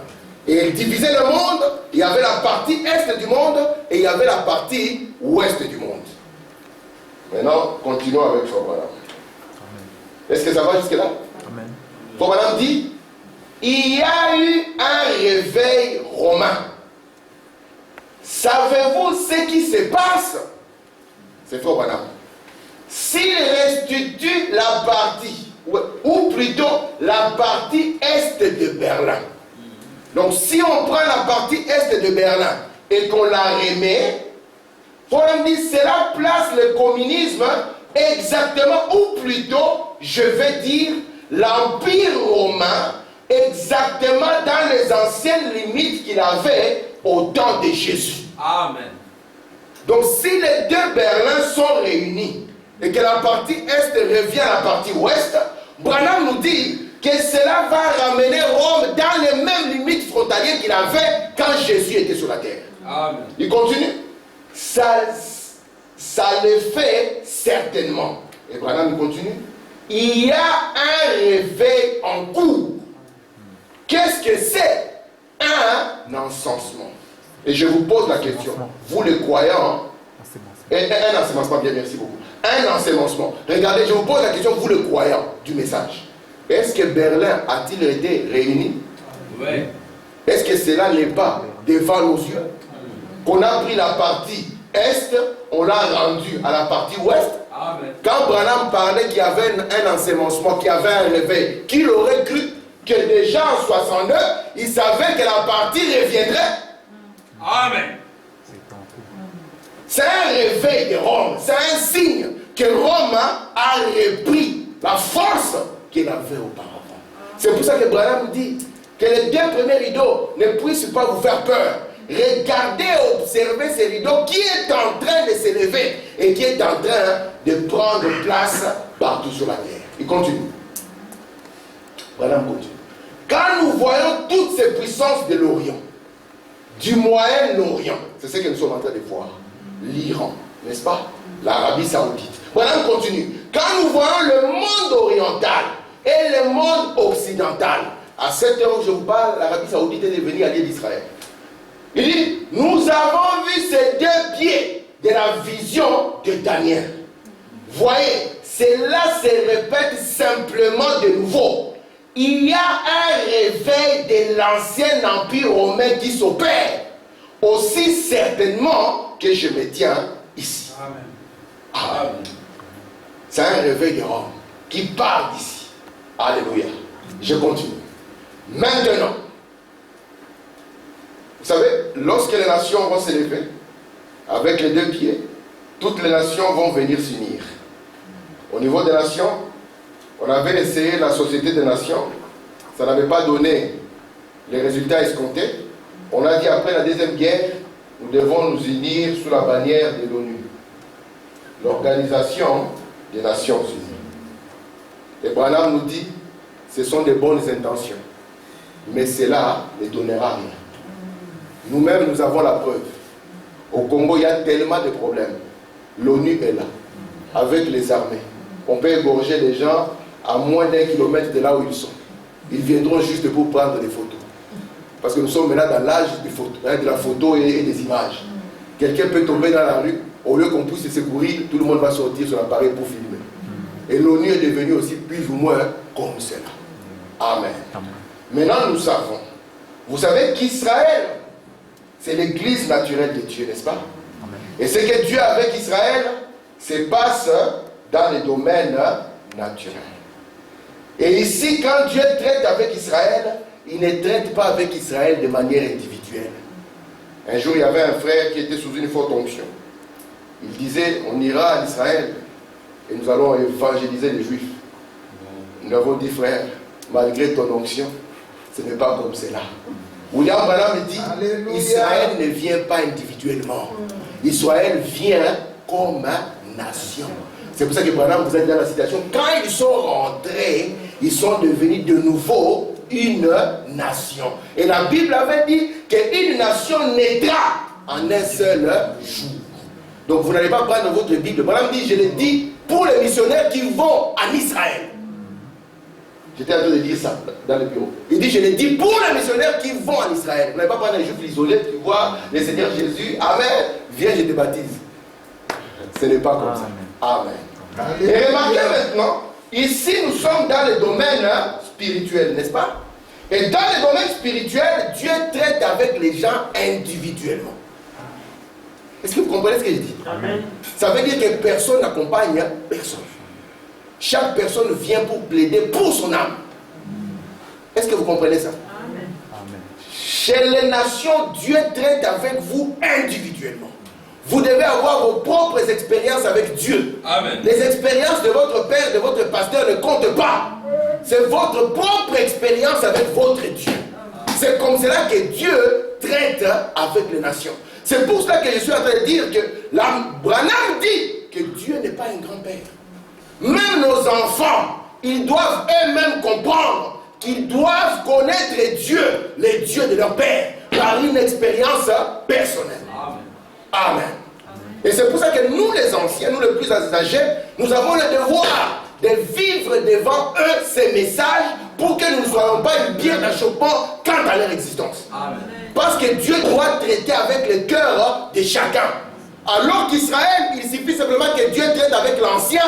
Et il divisait le monde, il y avait la partie est du monde et il y avait la partie ouest du monde. Maintenant, continuons avec Frère Branham. Est-ce que ça va jusque-là? Amen. Frère Branham dit, il y a eu un réveil romain. Savez-vous ce qui se passe? C'est Frère Branham. S'il restitue la partie, ou plutôt la partie est de Berlin. Donc si on prend la partie est de Berlin et qu'on la remet, on dit cela place le communisme exactement, ou plutôt, je vais dire, l'Empire romain exactement dans les anciennes limites qu'il avait au temps de Jésus. Amen. Donc si les deux Berlins sont réunis et que la partie est revient à la partie ouest, Branham nous dit que cela va ramener Rome dans les mêmes limites frontalières qu'il avait quand Jésus était sur la terre. Amen. Il continue. Ça le fait certainement. Et Branham continue. Il y a un réveil en cours. Qu'est-ce que c'est? Un encensement. Et je vous pose la question. Vous les croyants, un ensemencement, bien, merci beaucoup. Un ensemencement. Regardez, je vous pose la question, vous le croyant du message. Est-ce que Berlin a-t-il été réuni? Oui. Est-ce que cela n'est pas devant nos yeux? Qu'on a pris la partie est, on l'a rendu à la partie ouest. Amen. Quand Branham parlait qu'il y avait un ensemencement, qu'il y avait un réveil, qu'il aurait cru que déjà en 69, il savait que la partie reviendrait. Amen. C'est un réveil de Rome, c'est un signe que Rome a repris la force qu'il avait auparavant. C'est pour ça que Branham dit que les deux premiers rideaux ne puissent pas vous faire peur. Regardez, observez ces rideaux qui est en train de s'élever et qui est en train de prendre place partout sur la terre. Il continue. Branham continue. Quand nous voyons toutes ces puissances de l'Orient, du Moyen-Orient, c'est ce que nous sommes en train de voir. L'Iran, n'est-ce pas? L'Arabie Saoudite. Branham continue. Quand nous voyons le monde oriental et le monde occidental, à cette heure où je vous parle, l'Arabie Saoudite est devenue alliée d'Israël. Il dit, nous avons vu ces deux pieds de la vision de Daniel. Voyez, cela se répète simplement de nouveau. Il y a un réveil de l'ancien empire romain qui s'opère, aussi certainement que je me tiens ici. Amen. Amen. C'est un réveil de Rome qui part d'ici. Alléluia. Je continue. Maintenant, vous savez, lorsque les nations vont s'élever avec les deux pieds, toutes les nations vont venir s'unir. Au niveau des nations, on avait essayé la société des nations, ça n'avait pas donné les résultats escomptés. On a dit après la deuxième guerre, nous devons nous unir sous la bannière de l'ONU. l'Organisation des Nations Unies. Et Branham nous dit, ce sont des bonnes intentions, mais cela ne donnera rien. Nous-mêmes, nous avons la preuve. Au Congo, il y a tellement de problèmes. L'ONU est là, avec les armées. On peut égorger les gens à moins d'1 kilomètre de là où ils sont. Ils viendront juste pour prendre des photos. Parce que nous sommes maintenant dans l'âge de la photo et des images. Quelqu'un peut tomber dans la rue, au lieu qu'on puisse se secourir, tout le monde va sortir sur l'appareil pour filmer. Et l'ONU est devenue aussi plus ou moins comme cela. Amen. Maintenant nous savons. Vous savez qu'Israël, c'est l'église naturelle de Dieu, n'est-ce pas? Et ce que Dieu a avec Israël se passe dans les domaines naturels. Et ici, quand Dieu traite avec Israël, il ne traite pas avec Israël de manière individuelle. Un jour, il y avait un frère qui était sous une forte onction. Il disait, on ira en Israël et nous allons évangéliser les Juifs. Nous avons dit, frère, malgré ton onction, ce n'est pas comme cela. William Branham dit, alléluia. Israël ne vient pas individuellement. Israël vient comme nation. C'est pour ça que Branham vous a dit dans la citation, quand ils sont rentrés, ils sont devenus de nouveau une nation. Et la Bible avait dit qu'une nation naîtra en un seul jour. Donc vous n'allez pas prendre votre Bible. Branham dit, je l'ai dit pour les missionnaires qui vont en Israël. J'étais en train de dire ça dans le bureau. Il dit, je l'ai dit pour les missionnaires qui vont en Israël. Vous n'allez pas prendre les juifs isolés qui voient le Seigneur Jésus. Amen. Viens, je te baptise. Ce n'est pas comme ça. Amen. Et remarquez maintenant, ici nous sommes dans le domaine spirituel, n'est-ce pas? Et dans le domaine spirituel, Dieu traite avec les gens individuellement. Est-ce que vous comprenez ce que je dis? Amen. Ça veut dire que personne n'accompagne personne. Chaque personne vient pour plaider pour son âme. Est-ce que vous comprenez ça? Amen. Chez les nations, Dieu traite avec vous individuellement. Vous devez avoir vos propres expériences avec Dieu. Amen. Les expériences de votre père, de votre pasteur ne comptent pas. C'est votre propre expérience avec votre Dieu. C'est comme cela que Dieu traite avec les nations. C'est pour cela que je suis en train de dire que Branham dit que Dieu n'est pas un grand-père. Même nos enfants, ils doivent eux-mêmes comprendre qu'ils doivent connaître Dieu, les dieux de leur père, par une expérience personnelle. Amen. Et c'est pour ça que nous les anciens, nous les plus âgés, nous avons le devoir de vivre devant eux ces messages pour que nous ne soyons pas une pierre d'achoppement quant à leur existence. Amen. Parce que Dieu doit traiter avec le cœur de chacun. Alors qu'Israël, il suffit simplement que Dieu traite avec l'ancien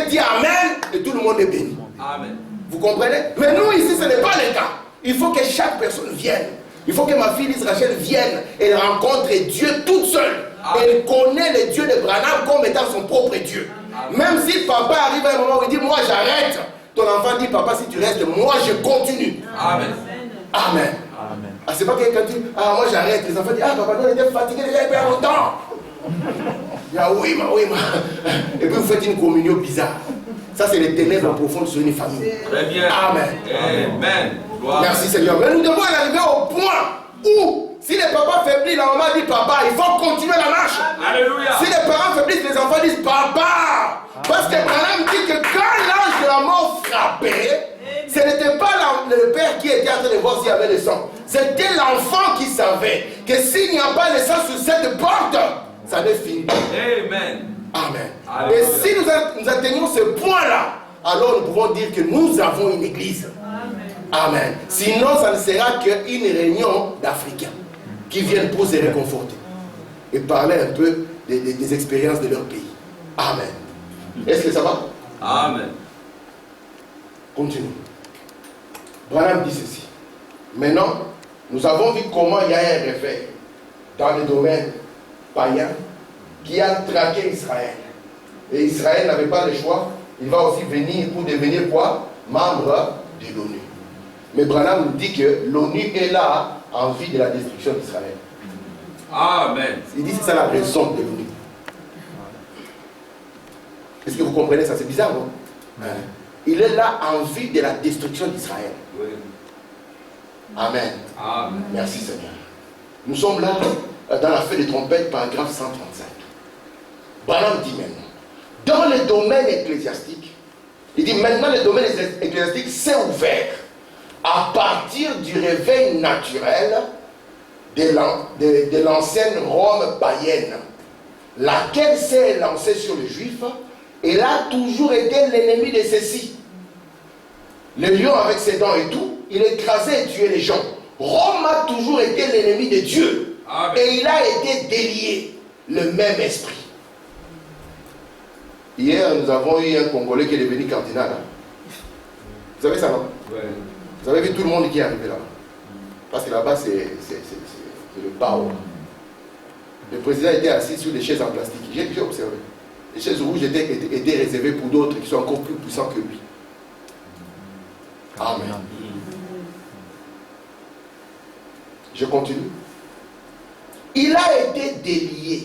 dit Amen et tout le monde est béni. Amen. Vous comprenez? Mais nous ici, ce n'est pas le cas. Il faut que chaque personne vienne. Il faut que ma fille Rachel vienne et rencontre Dieu toute seule. Amen. Elle connaît le Dieu de Branham comme étant son propre Dieu. Amen. Même si papa arrive à un moment où il dit moi j'arrête, ton enfant dit papa si tu restes, moi je continue. Amen. Amen. Amen. Ah, c'est pas quelqu'un qui dit ah moi j'arrête, les enfants disent ah papa nous on était fatigués déjà il y a longtemps. Ah oui ma. Et puis vous faites une communion bizarre. Ça c'est les ténèbres profondes sur une famille. Très bien. Amen. Amen. Merci Seigneur. Mais nous devons arriver au point où, si les papas faiblissent, la maman dit papa, il faut continuer la marche. Alléluia. Si les parents faiblissent, les enfants disent papa. Parce que Branham dit que quand l'ange de la mort frappait, ce n'était pas le père qui était en train de voir s'il y avait le sang. C'était l'enfant qui savait que s'il n'y a pas le sang sur cette porte, ça n'est fini. Amen. Amen. Alléluia. Et si nous atteignons ce point-là, alors nous pouvons dire que nous avons une église. Amen. Sinon, ça ne sera qu'une réunion d'Africains qui viennent pour se réconforter et parler un peu des expériences de leur pays. Amen. Est-ce que ça va? Amen. Continue. Branham dit ceci. Maintenant, nous avons vu comment il y a un réveil dans le domaine païen qui a traqué Israël. Et Israël n'avait pas le choix. Il va aussi venir pour devenir quoi? Membre de l'ONU. Mais Branham nous dit que l'ONU est là en vue de la destruction d'Israël. Amen. Il dit que c'est ça la raison de l'ONU. Est-ce que vous comprenez ça? C'est bizarre, non? Amen. Il est là en vue de la destruction d'Israël. Oui. Amen. Amen. Merci Seigneur. Nous sommes là dans la fête des trompettes, paragraphe 135. Branham Branham dit maintenant, dans le domaine ecclésiastique, il dit maintenant le domaine ecclésiastique s'est ouvert à partir du réveil naturel de l'ancienne Rome païenne, laquelle s'est lancée sur les Juifs. Elle a toujours été l'ennemi de ceux-ci. Le lion avec ses dents et tout, il écrasait et tuait les gens. Rome a toujours été l'ennemi de Dieu. Amen. Et il a été délié, le même esprit. Hier, nous avons eu un Congolais qui est devenu cardinal. Vous savez ça, non? Ouais. Vous avez vu tout le monde qui est arrivé là. Parce que là-bas, c'est le bao. Le président était assis sur des chaises en plastique. J'ai observé. Les chaises rouges étaient réservées pour d'autres qui sont encore plus puissants que lui. Amen. Je continue. Il a été délié,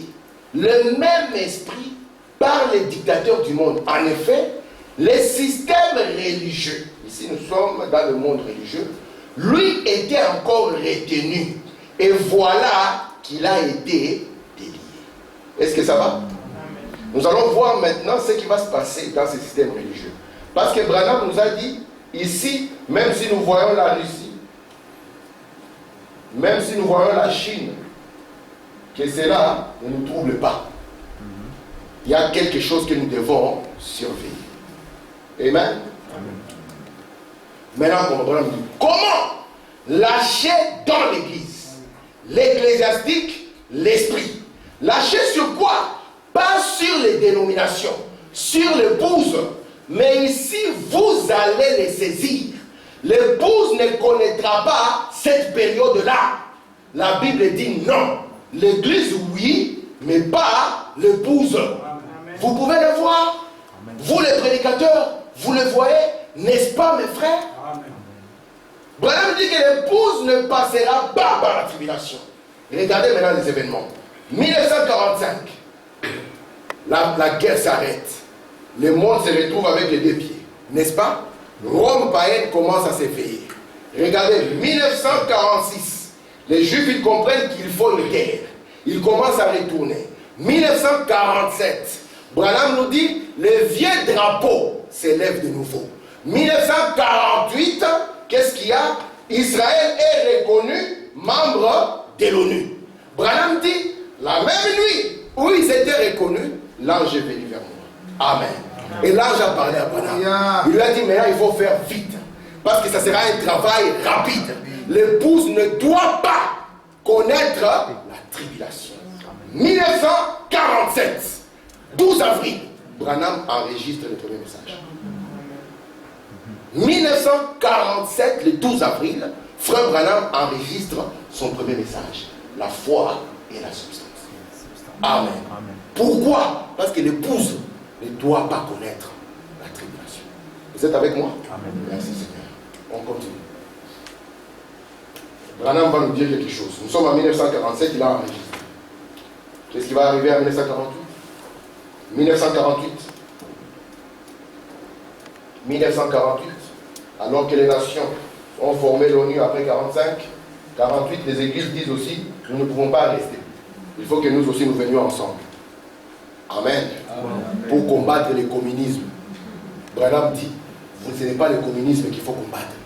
le même esprit, par les dictateurs du monde. En effet, les systèmes religieux, ici nous sommes dans le monde religieux, lui était encore retenu. Et voilà qu'il a été délié. Est-ce que ça va? Nous allons voir maintenant ce qui va se passer dans ces systèmes religieux. Parce que Branham nous a dit, ici, même si nous voyons la Russie, même si nous voyons la Chine, que cela ne nous trouble pas. Il y a quelque chose que nous devons surveiller. Amen. Maintenant, comme Branham dit, comment lâcher dans l'église, l'ecclésiastique, l'esprit? Lâcher sur quoi? Pas sur les dénominations, sur l'épouse. Mais ici, vous allez les saisir. L'épouse ne connaîtra pas cette période-là. La Bible dit non. L'église, oui, mais pas l'épouse. Vous pouvez le voir. Amen. Vous, les prédicateurs, vous le voyez, n'est-ce pas, mes frères? Branham dit que l'épouse ne passera pas par la tribulation. Regardez maintenant les événements. 1945. La guerre s'arrête. Le monde se retrouve avec les deux pieds. N'est-ce pas? Rome païenne commence à s'éveiller. Regardez, 1946. Les Juifs, ils comprennent qu'il faut une guerre. Ils commencent à retourner. 1947. Branham nous dit, le vieux drapeau s'élève de nouveau. 1948, qu'est-ce qu'il y a? Israël est reconnu membre de l'ONU. Branham dit, la même nuit où ils étaient reconnus, l'ange est venu vers moi. Amen. Et l'ange a parlé à Branham. Il lui a dit, maintenant il faut faire vite. Parce que ça sera un travail rapide. L'épouse ne doit pas connaître la tribulation. 1947, 12 avril, Branham enregistre le premier message. 1947, le 12 avril, Frère Branham enregistre son premier message. La foi et la substance. Amen. Amen. Pourquoi? Parce que l'épouse ne doit pas connaître la tribulation. Vous êtes avec moi? Amen. Merci Seigneur. On continue. Branham va nous dire quelque chose. Nous sommes en 1947, il a enregistré. Qu'est-ce qui va arriver en 1948? 1948, alors que les nations ont formé l'ONU après 1945, les églises disent aussi, nous ne pouvons pas rester. Il faut que nous aussi nous venions ensemble. Amen. Amen. Pour combattre le communisme. Branham dit, ce n'est pas le communisme qu'il faut combattre.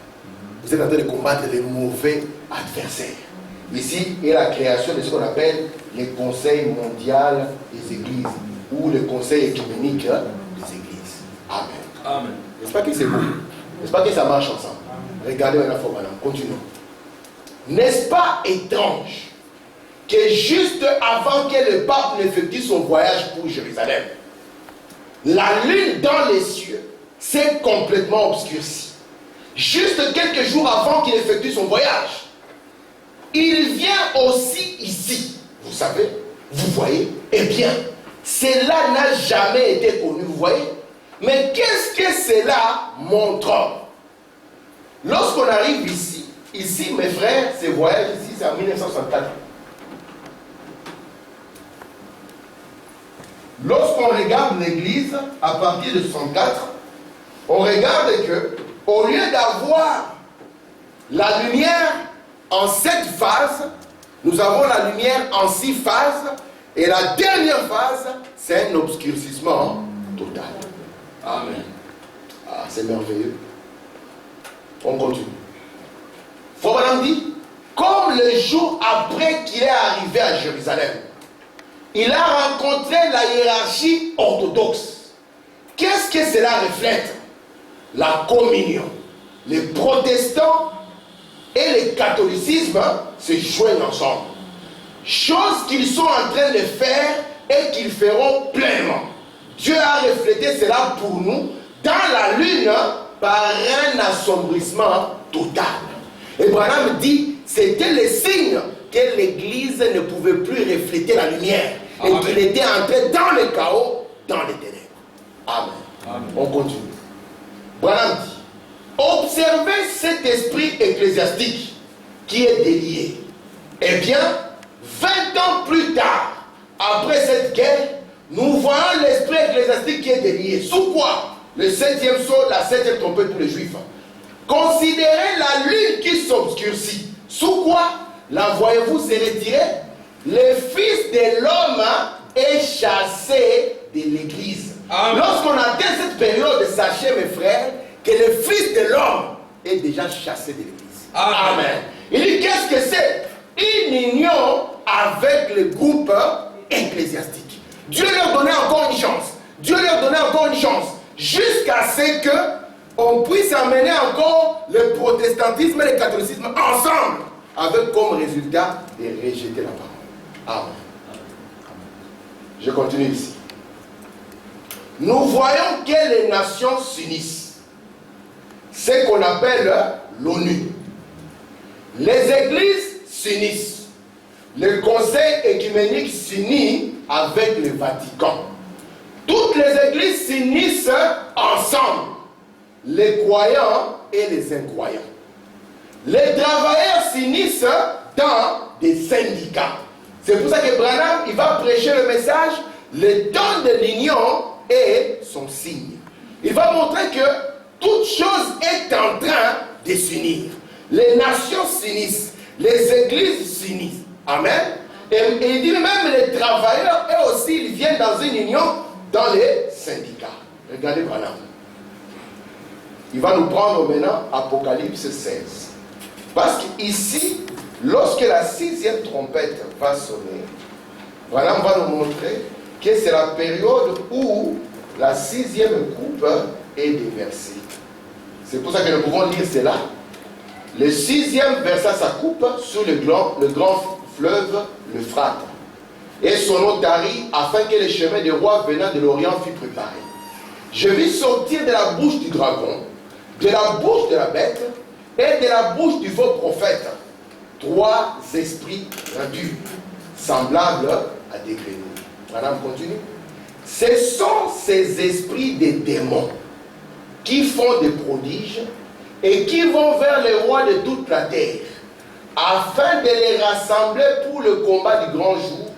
Vous êtes en train de combattre les mauvais adversaires. Ici, il y a la création de ce qu'on appelle le Conseil mondial des églises ou le Conseil écuménique des églises. Amen. Amen. N'est-ce pas que c'est beau? N'est-ce pas que ça marche ensemble? Regardez maintenant, continuons. N'est-ce pas étrange que juste avant que le pape n'effectue son voyage pour Jérusalem, la lune dans les cieux s'est complètement obscurcie. Juste quelques jours avant qu'il effectue son voyage, il vient aussi ici. Vous savez, vous voyez, eh bien, cela n'a jamais été connu, vous voyez. Mais qu'est-ce que cela montre? Lorsqu'on arrive ici, mes frères, ce voyage ici, c'est en 1964. Lorsqu'on regarde l'église, à partir de 64, on regarde que, au lieu d'avoir la lumière en 7 phases, nous avons la lumière en 6 phases, Et la dernière phase, c'est un obscurcissement total. Amen. Ah, c'est merveilleux. On continue. Frère dit, comme le jour après qu'il est arrivé à Jérusalem, il a rencontré la hiérarchie orthodoxe. Qu'est-ce que cela reflète? La communion. Les protestants et le catholicisme se joignent ensemble. Chose qu'ils sont en train de faire et qu'ils feront pleinement. Dieu a reflété cela pour nous dans la lune par un assombrissement total. Et Branham dit, c'était le signe que l'Église ne pouvait plus refléter la lumière. Amen. Et qu'il était entré dans le chaos, dans les ténèbres. Amen. Amen. On continue. Branham dit, observez cet esprit ecclésiastique qui est délié. Eh bien, 20 ans plus tard, après cette guerre, nous voyons l'esprit ecclésiastique qui est délié. Sous quoi? Le 7e saut, la 7e trompette pour les Juifs. Considérez la lune qui s'obscurcit. Sous quoi? La voyez-vous se retirer? Le Fils de l'homme est chassé de l'Église. Lorsqu'on atteint cette période, sachez mes frères, que le Fils de l'homme est déjà chassé de l'Église. Amen. Il dit, qu'est-ce que c'est? Une union avec le groupe ecclésiastique. Dieu leur donnait encore une chance. Dieu leur donnait encore une chance. Jusqu'à ce qu'on puisse amener encore le protestantisme et le catholicisme ensemble. Avec comme résultat de rejeter la parole. Amen. Je continue ici. Nous voyons que les nations s'unissent. Ce qu'on appelle l'ONU. Les églises s'unissent. Le conseil écuménique s'unit avec le Vatican. Toutes les églises s'unissent ensemble. Les croyants et les incroyants. Les travailleurs s'unissent dans des syndicats. C'est pour ça que Branham, il va prêcher le message, le temps de l'union est son signe. Il va montrer que toute chose est en train de s'unir. Les nations s'unissent, les églises s'unissent. Amen. Et il dit même les travailleurs, eux aussi, ils viennent dans une union dans les syndicats. Regardez Branham. Il va nous prendre maintenant Apocalypse 16. Parce qu'ici, lorsque la 6e trompette va sonner, Branham va nous montrer que c'est la période où la 6e coupe est déversée. C'est pour ça que nous pouvons lire cela. Le 6e versa sa coupe sur le grand fleuve, l'Euphrate. Et son eau tarit afin que le chemin des rois venant de l'Orient fût préparé. Je vis sortir de la bouche du dragon, de la bouche de la bête et de la bouche du faux prophète 3 esprits impurs, semblables à des grenouilles. Madame continue. Ce sont ces esprits des démons qui font des prodiges et qui vont vers les rois de toute la terre, afin de les rassembler pour le combat du grand jour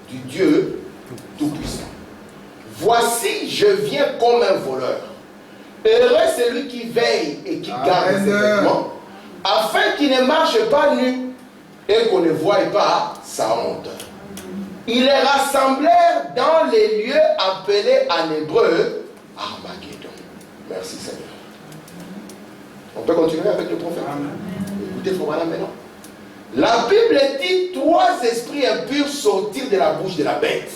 du Dieu Tout-Puissant. Voici, je viens comme un voleur. Heureux celui qui veille et qui garde ses vêtements, afin qu'il ne marche pas nu et qu'on ne voie pas sa honte. Ils les rassemblèrent dans les lieux appelés en hébreu Armageddon. Merci Seigneur. On peut continuer avec le prophète. Écoutez, il faut voir là maintenant. La Bible dit 3 esprits impurs sortirent de la bouche de la bête.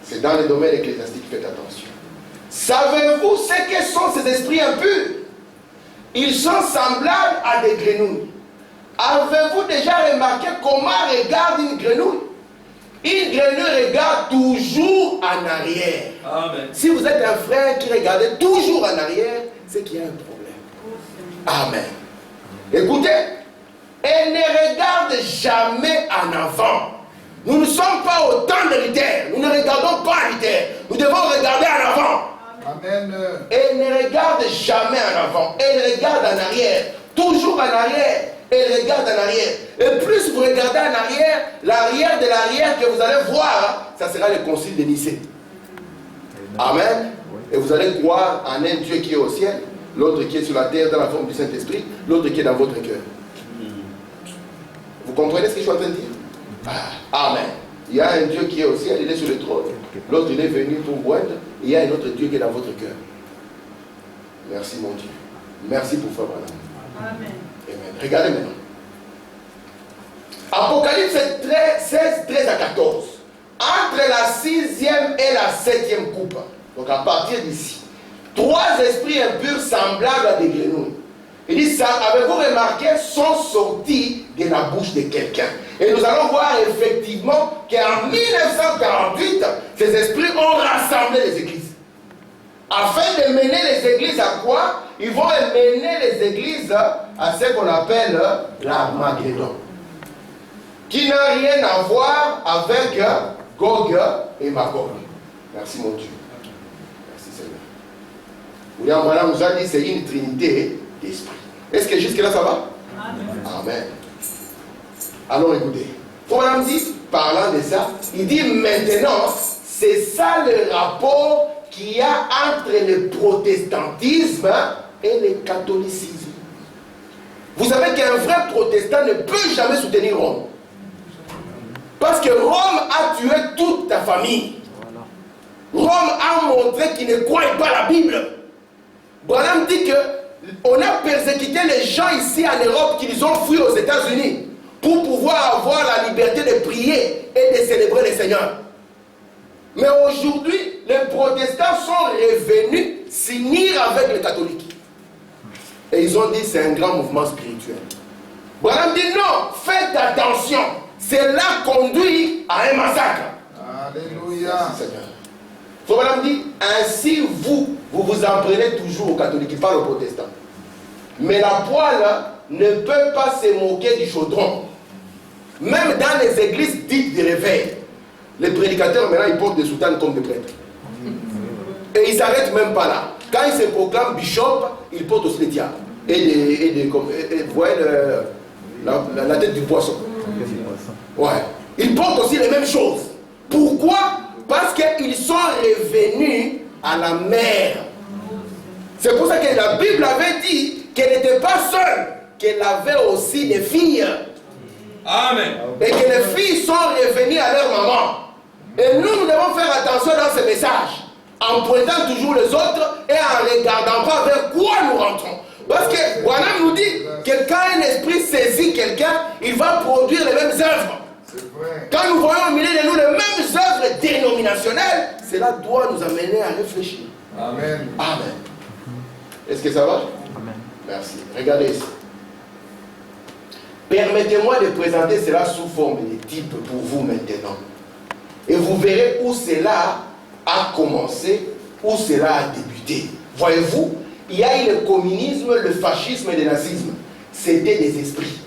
C'est dans le domaine ecclésiastique, faites attention. Savez-vous ce que sont ces esprits impurs? Ils sont semblables à des grenouilles. Avez-vous déjà remarqué comment regarde une grenouille? Une grenouille regarde toujours en arrière. Amen. Si vous êtes un frère qui regarde toujours en arrière, c'est qu'il y a un problème. Amen. Écoutez, elle ne regarde jamais en avant. Nous ne sommes pas au temps de Luther. Nous ne regardons pas Luther. Nous devons regarder en avant. Amen. Elle ne regarde jamais en avant. Elle regarde en arrière. Toujours en arrière. Elle regarde en arrière. Et plus vous regardez en arrière, l'arrière de l'arrière que vous allez voir, ça sera le concile de Nicée. Amen. Et vous allez croire en un Dieu qui est au ciel, l'autre qui est sur la terre dans la forme du Saint-Esprit, l'autre qui est dans votre cœur. Vous comprenez ce que je suis en train de dire? Amen. Il y a un Dieu qui est au ciel, il est sur le trône. L'autre, il est venu pour boire. Il y a un autre Dieu qui est dans votre cœur. Merci, mon Dieu. Merci pour faire voilà. Amen. Amen. Regardez maintenant. Apocalypse 16, 13 à 14. Entre la 6e et la 7e coupe. Donc à partir d'ici. 3 esprits impurs semblables à des grenouilles. Il dit ça, avez-vous remarqué, sont sortis de la bouche de quelqu'un. Et nous allons voir effectivement qu'en 1948, ces esprits ont rassemblé les églises. Afin de mener les églises à quoi? Ils vont mener les églises à ce qu'on appelle l'Armageddon. Qui n'a rien à voir avec Gog et Magog. Merci mon Dieu. Merci Seigneur. William Branham nous a dit c'est une trinité d'esprit. Est-ce que jusque là ça va? Amen. Amen. Alors écoutez. Branham dit, parlant de ça, il dit maintenant, c'est ça le rapport qu'il y a entre le protestantisme et le catholicisme. Vous savez qu'un vrai protestant ne peut jamais soutenir Rome. Parce que Rome a tué toute ta famille. Rome a montré qu'il ne croyait pas à la Bible. Branham dit qu'on a persécuté les gens ici en Europe qu'ils ont fui aux États-Unis pour pouvoir avoir la liberté de prier et de célébrer le Seigneur. Mais aujourd'hui, les protestants sont revenus s'unir avec les catholiques. Et ils ont dit c'est un grand mouvement spirituel. Branham dit non, faites attention. Cela conduit à un massacre. Alléluia. Merci Seigneur. Branham dit ainsi vous vous en prenez toujours aux catholiques, il parle aux protestants. Mais la poêle ne peut pas se moquer du chaudron. Même dans les églises dites de réveil, les prédicateurs maintenant ils portent des soutanes comme des prêtres. Et ils ne s'arrêtent même pas là. Quand ils se proclament bishop, ils portent aussi des diables. Vous voyez la tête du poisson. Ouais. Ils portent aussi les mêmes choses. Pourquoi? Parce qu'ils sont revenus à la mer. C'est pour ça que la Bible avait dit qu'elle n'était pas seule, qu'elle avait aussi des filles. Amen. Et que les filles sont revenues à leur maman. Et nous devons faire attention dans ce message, en pointant toujours les autres et en ne regardant pas vers quoi nous rentrons. Parce que Branham nous dit que quand un esprit saisit quelqu'un, il va produire les mêmes œuvres. Quand nous voyons au milieu de nous les mêmes œuvres dénominationnelles, cela doit nous amener à réfléchir. Amen. Amen. Est-ce que ça va? Amen. Merci. Regardez ici. Permettez-moi de présenter cela sous forme de type pour vous maintenant. Et vous verrez où cela a commencé, où cela a débuté. Voyez-vous, il y a eu le communisme, le fascisme et le nazisme. C'était des esprits.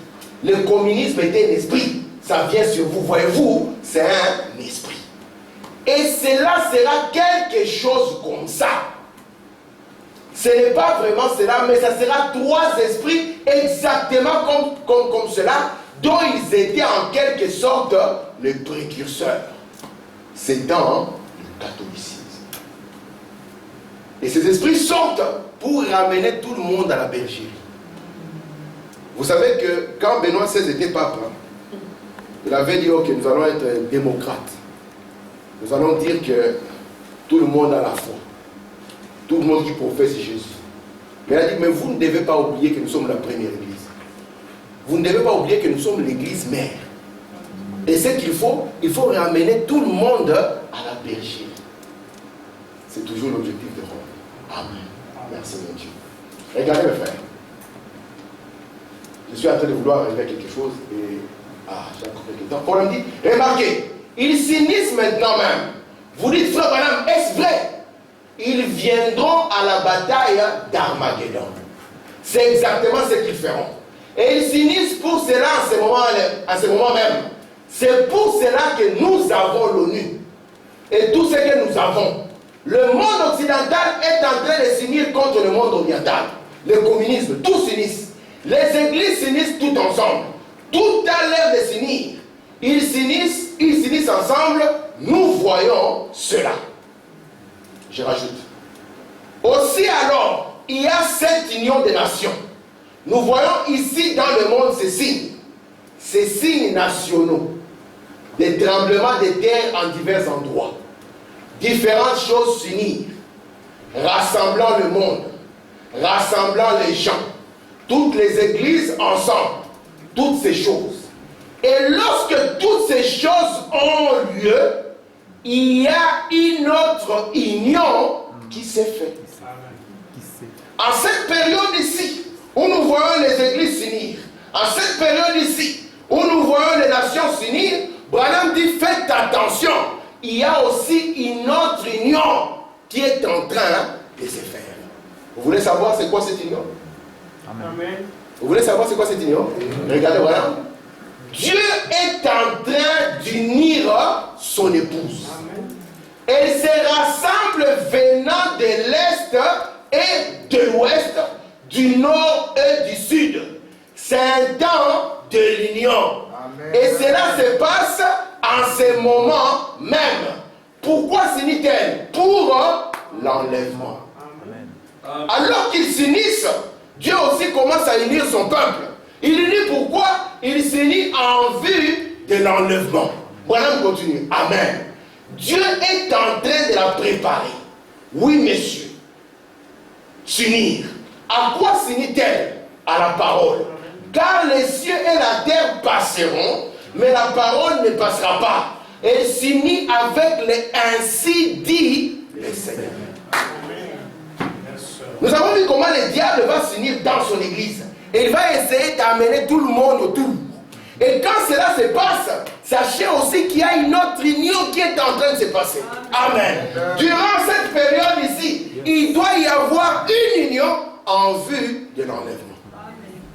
Le communisme était un esprit. Ça vient sur vous. Voyez-vous, c'est un esprit. Et cela sera quelque chose comme ça. Ce n'est pas vraiment cela, mais ça sera 3 esprits exactement comme cela, dont ils étaient en quelque sorte les précurseurs. C'est dans le catholicisme. Et ces esprits sortent pour ramener tout le monde à la bergerie. Vous savez que quand Benoît XVI était pape, il avait dit que nous allons être démocrates. Nous allons dire que tout le monde a la foi. Tout le monde qui professe Jésus. Mais il a dit, mais vous ne devez pas oublier que nous sommes la première église. Vous ne devez pas oublier que nous sommes l'église mère. Et ce qu'il faut ramener tout le monde à la bergerie. C'est toujours l'objectif de Rome. Amen. Merci mon Dieu. Regardez mes frères. Je suis en train de vouloir arriver à quelque chose et... j'ai encore quelques temps. Paul me dit, remarquez, ils s'unissent maintenant même. Vous dites, frère Branham, est-ce vrai? Ils viendront à la bataille d'Armageddon. C'est exactement ce qu'ils feront. Et ils s'unissent pour cela en ce moment même. C'est pour cela que nous avons l'ONU. Et tout ce que nous avons. Le monde occidental est en train de s'unir contre le monde oriental. Le communisme, tous s'unissent. Les églises s'unissent tout ensemble. Tout a l'air de s'unir. Ils s'unissent ensemble. Nous voyons cela. Je rajoute. Aussi alors, il y a cette union des nations. Nous voyons ici dans le monde ces signes nationaux. des tremblements de terre en divers endroits. Différentes choses s'unirent, rassemblant le monde, rassemblant les gens, toutes les églises ensemble, toutes ces choses. Et lorsque toutes ces choses ont lieu, il y a une autre union qui s'est faite. En cette période ici, où nous voyons les églises s'unir, en cette période ici, où nous voyons les nations s'unir, Branham dit, faites attention, il y a aussi une autre union qui est en train de se faire. Vous voulez savoir c'est quoi cette union? Amen. Vous voulez savoir c'est quoi cette union? Regardez, voilà. Dieu est en train d'unir son épouse. Elle se rassemble venant de l'Est et de l'Ouest, du Nord et du Sud. C'est un temps de l'union. Et cela se passe en ce moment même. Pourquoi s'unit-elle? Pour l'enlèvement. Alors qu'ils s'unissent, Dieu aussi commence à unir son peuple. Il unit pourquoi? Il s'unit en vue de l'enlèvement. Voilà, on continue. Amen. Dieu est en train de la préparer. Oui, messieurs. S'unir. À quoi s'unit-elle? À la parole. Car les cieux et la terre passeront, mais la parole ne passera pas. Elle s'unit avec les ainsi dit le Seigneur. Nous avons vu comment le diable va s'unir dans son église. Et il va essayer d'amener tout le monde autour. Et quand cela se passe, sachez aussi qu'il y a une autre union qui est en train de se passer. Amen. Durant cette période ici, il doit y avoir une union en vue de l'enlèvement.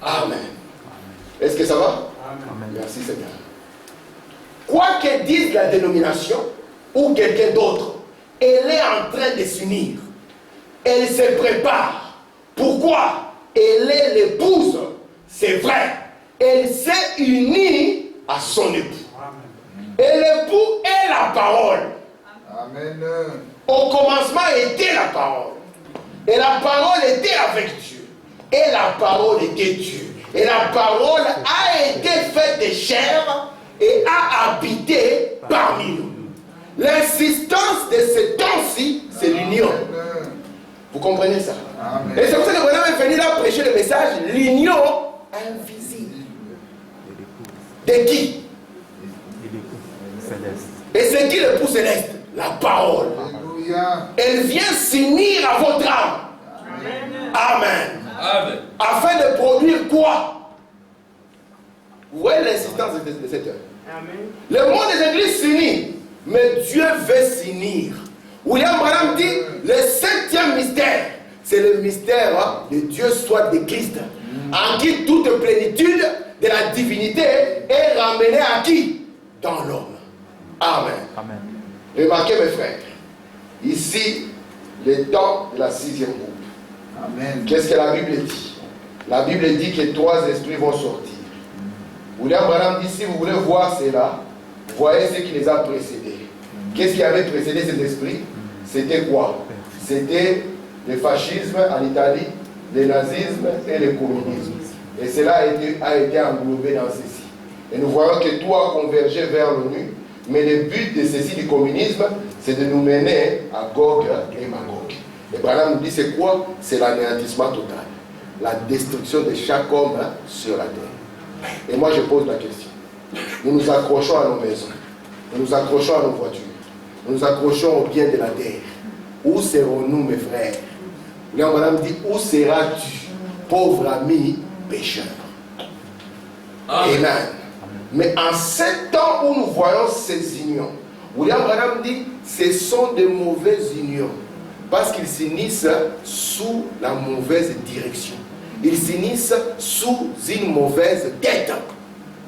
Amen. Est-ce que ça va? Amen. Merci Seigneur. Quoi que dise la dénomination ou quelqu'un d'autre, elle est en train de s'unir. Elle se prépare. Pourquoi? Elle est l'épouse. C'est vrai. Elle s'est unie à son époux. Et l'époux est la parole. Amen. Au commencement était la parole. Et la parole était avec Dieu. Et la parole était Dieu. Et la parole a été faite de chair et a habité parmi nous. L'insistance de ce temps-ci, c'est l'union. Vous comprenez ça? Amen. Et c'est pour ça que Branham est venu là prêcher le message, l'union invisible. De qui? Et c'est qui l'époux céleste? La parole. Alléluia. Elle vient s'unir à votre âme. Amen. Amen. Amen. Afin de produire quoi? Vous voyez l'insistance de cette heure. Amen. Le monde des églises s'unit, mais Dieu veut s'unir. William Branham dit, le 7e mystère, c'est le mystère de Dieu, soit de Christ, en qui toute plénitude de la divinité est ramenée à qui? Dans l'homme. Amen. Amen. Remarquez mes frères, ici, le temps de la 6e groupe. Amen. Qu'est-ce que la Bible dit? La Bible dit que 3 esprits vont sortir. William Branham dit, si vous voulez voir cela, voyez ce qui les a précédés. Qu'est-ce qui avait précédé ces esprits? C'était quoi? C'était le fascisme en Italie, le nazisme et le communisme. Et cela a été englobé dans ceci. Et nous voyons que tout a convergé vers l'ONU, mais le but de ceci du communisme, c'est de nous mener à Gog et Magog. Et Branham nous dit c'est quoi? C'est l'anéantissement total. La destruction de chaque homme sur la terre. Et moi je pose la question. Nous nous accrochons à nos maisons. Nous nous accrochons à nos voitures. Nous nous accrochons au bien de la terre. Où serons-nous, mes frères? William Branham dit, où seras-tu, pauvre ami pécheur? Amen. Amen. Mais en ce temps où nous voyons ces unions, William Branham dit, ce sont de mauvaises unions. Parce qu'ils s'unissent sous la mauvaise direction. Ils s'unissent sous une mauvaise tête.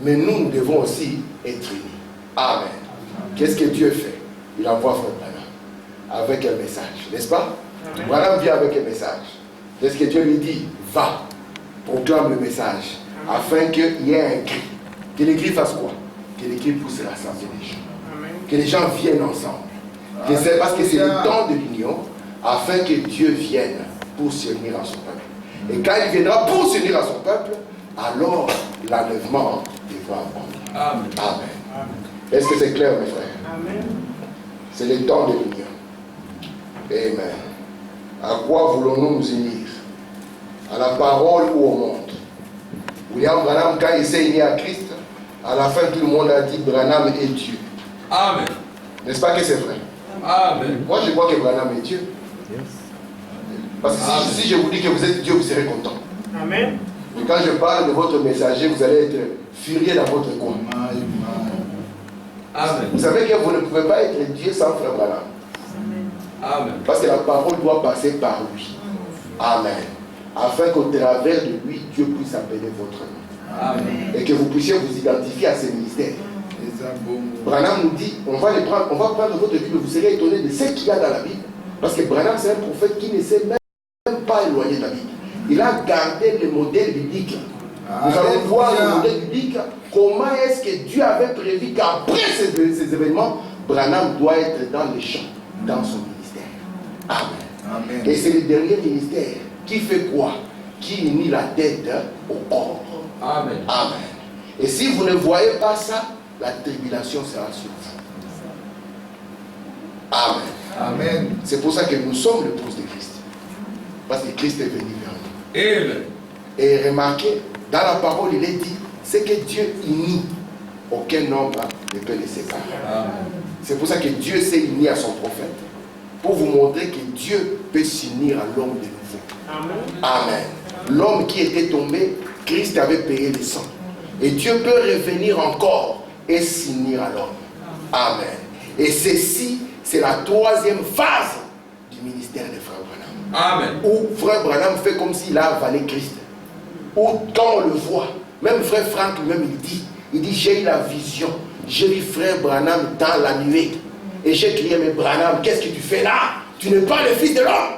Mais nous devons aussi être unis. Amen. Qu'est-ce que Dieu fait? Il envoie Frère Branham avec un message, n'est-ce pas? Branham vient avec un message. Qu'est-ce que Dieu lui dit? Va, proclame le message, afin qu'il y ait un cri. Que les cris fassent quoi? Que les cris poussent rassembler les gens. Que les gens viennent ensemble. Que c'est parce que c'est le temps de l'union, afin que Dieu vienne pour s'unir à son peuple. Et quand il viendra pour s'unir à son peuple, alors l'enlèvement devra prendre. Amen. Amen. Est-ce que c'est clair, mes frères? Amen. C'est le temps de l'union. Amen. À quoi voulons-nous nous unir? À la parole ou au monde? William Branham, quand il s'est uni à Christ, à la fin, tout le monde a dit Branham est Dieu. Amen. N'est-ce pas que c'est vrai? Amen. Moi, je crois que Branham est Dieu. Yes. Parce que si je vous dis que vous êtes Dieu, vous serez content. Amen. Mais quand je parle de votre messager, vous allez être furieux dans votre coin. Amen. Vous savez que vous ne pouvez pas être Dieu sans frère Branham. Amen. Parce que la parole doit passer par lui. Amen. Afin qu'au travers de lui, Dieu puisse appeler votre nom. Amen. Et que vous puissiez vous identifier à ce ministère. Branham nous dit, on va prendre votre Bible, vous serez étonné de ce qu'il y a dans la Bible. Parce que Branham, c'est un prophète qui ne s'est même pas éloigné de la Bible. Il a gardé le modèle biblique. Nous allons voir le modèle biblique, comment est-ce que Dieu avait prévu qu'après ces événements, Branham doit être dans les champs, dans son ministère. Amen. Amen. Et c'est le dernier ministère qui fait quoi? Qui unit la tête au corps. Amen. Amen. Et si vous ne voyez pas ça, la tribulation sera sur vous. Amen. Amen. C'est pour ça que nous sommes l'épouse de Christ. Parce que Christ est venu vers nous. Amen. Et remarquez, dans la parole, il est dit, c'est que Dieu unit. Aucun homme ne peut les séparer. Amen. C'est pour ça que Dieu s'est uni à son prophète. Pour vous montrer que Dieu peut s'unir à l'homme de nouveau. Amen. Amen. L'homme qui était tombé, Christ avait payé le sang. Et Dieu peut revenir encore et s'unir à l'homme. Amen. Et ceci, c'est la troisième phase du ministère de Frère Branham. Amen. Où Frère Branham fait comme s'il a avalé Christ. Où quand on le voit, même Frère Franck lui-même il dit j'ai eu la vision, j'ai vu Frère Branham dans la nuée. Et j'ai crié, mais Branham, qu'est-ce que tu fais là? Tu n'es pas le fils de l'homme.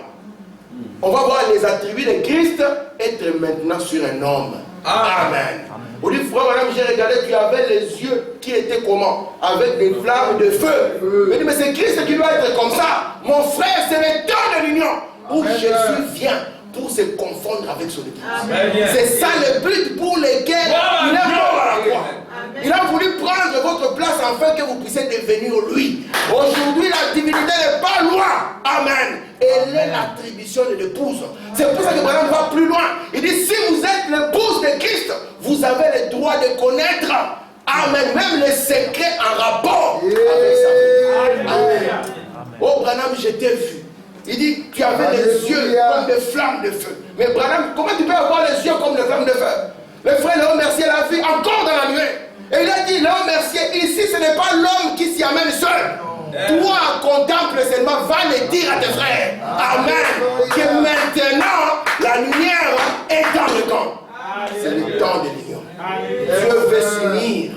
On va voir les attributs de Christ être maintenant sur un homme. Amen. Vous dites, frère Branham, j'ai regardé, tu avais les yeux qui étaient comment? Avec des flammes de feu. Il dit, mais c'est Christ qui doit être comme ça. Mon frère, c'est le temps de l'union où Jésus vient pour se confondre avec son épouse. C'est ça le but pour lequel il est mort à la croix. Il a voulu prendre votre place afin que vous puissiez devenir lui. Aujourd'hui, la divinité n'est pas loin. Amen. Elle est l'attribution de l'épouse. C'est pour ça que Branham va plus loin. Il dit, si vous êtes l'épouse de Christ, vous avez le droit de connaître, amen, même les secrets en rapport avec sa vie. Amen. Oh Branham, je t'ai vu. Il dit, tu avais les yeux comme des flammes de feu. Mais Branham, comment tu peux avoir les yeux comme des flammes de feu? Le frère Léon Mercier l'a vu encore dans la nuée. Et il a dit, Léon Mercier, ici ce n'est pas l'homme qui s'y amène seul. Toi, contemple seulement, va le dire à tes frères. Amen. Que maintenant, la lumière est dans le camp. C'est le temps de l'union. Dieu veut s'unir.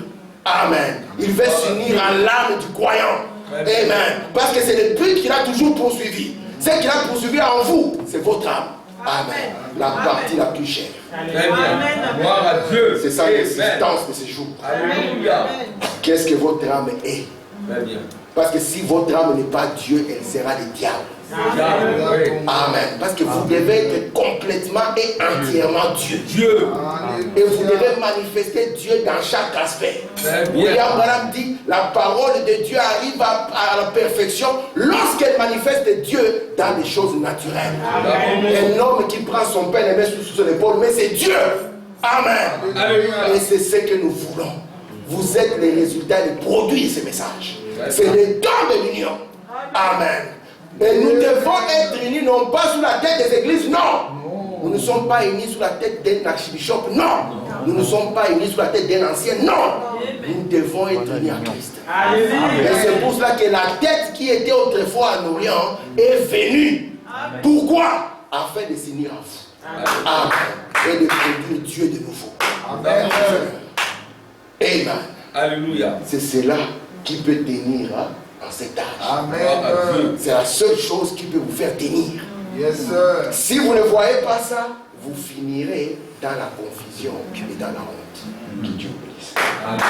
Amen. Il veut s'unir à l'âme du croyant. Amen. Parce que c'est le but qu'il a toujours poursuivi. Ce qu'il a poursuivi en vous, c'est votre âme. Amen. La partie la plus chère. Très bien. Gloire à Dieu. C'est ça l'existence de ce jour. Alléluia. Qu'est-ce que votre âme est? Très bien. Parce que si votre âme n'est pas Dieu, elle sera le diable. Amen. Parce que vous devez être complètement et entièrement Dieu. Dieu. Et vous devez manifester Dieu dans chaque aspect. William Branham dit, la parole de Dieu arrive à la perfection lorsqu'elle manifeste Dieu dans les choses naturelles. Un homme qui prend son père et met sous son épaule, mais c'est Dieu. Amen. Alléluia. Et c'est ce que nous voulons. Vous êtes les résultats, les produits de ce message. C'est le temps de l'union. Amen. Et nous devons être unis non pas sous la tête des églises, non. Nous ne sommes pas unis sous la tête d'un archibishop, non. Nous ne sommes pas unis sous la tête d'un ancien, non. Nous devons être unis à Christ. Et c'est pour cela que la tête qui était autrefois en Orient est venue. Pourquoi? Afin de s'unir à vous. Amen. Et de produire Dieu de nouveau. Amen. Amen. Alléluia. C'est cela qui peut tenir en cet âge. Amen. C'est la seule chose qui peut vous faire tenir. Yes, sir. Si vous ne voyez pas ça, vous finirez dans la confusion et dans la honte. Que Dieu vous bénisse. Amen.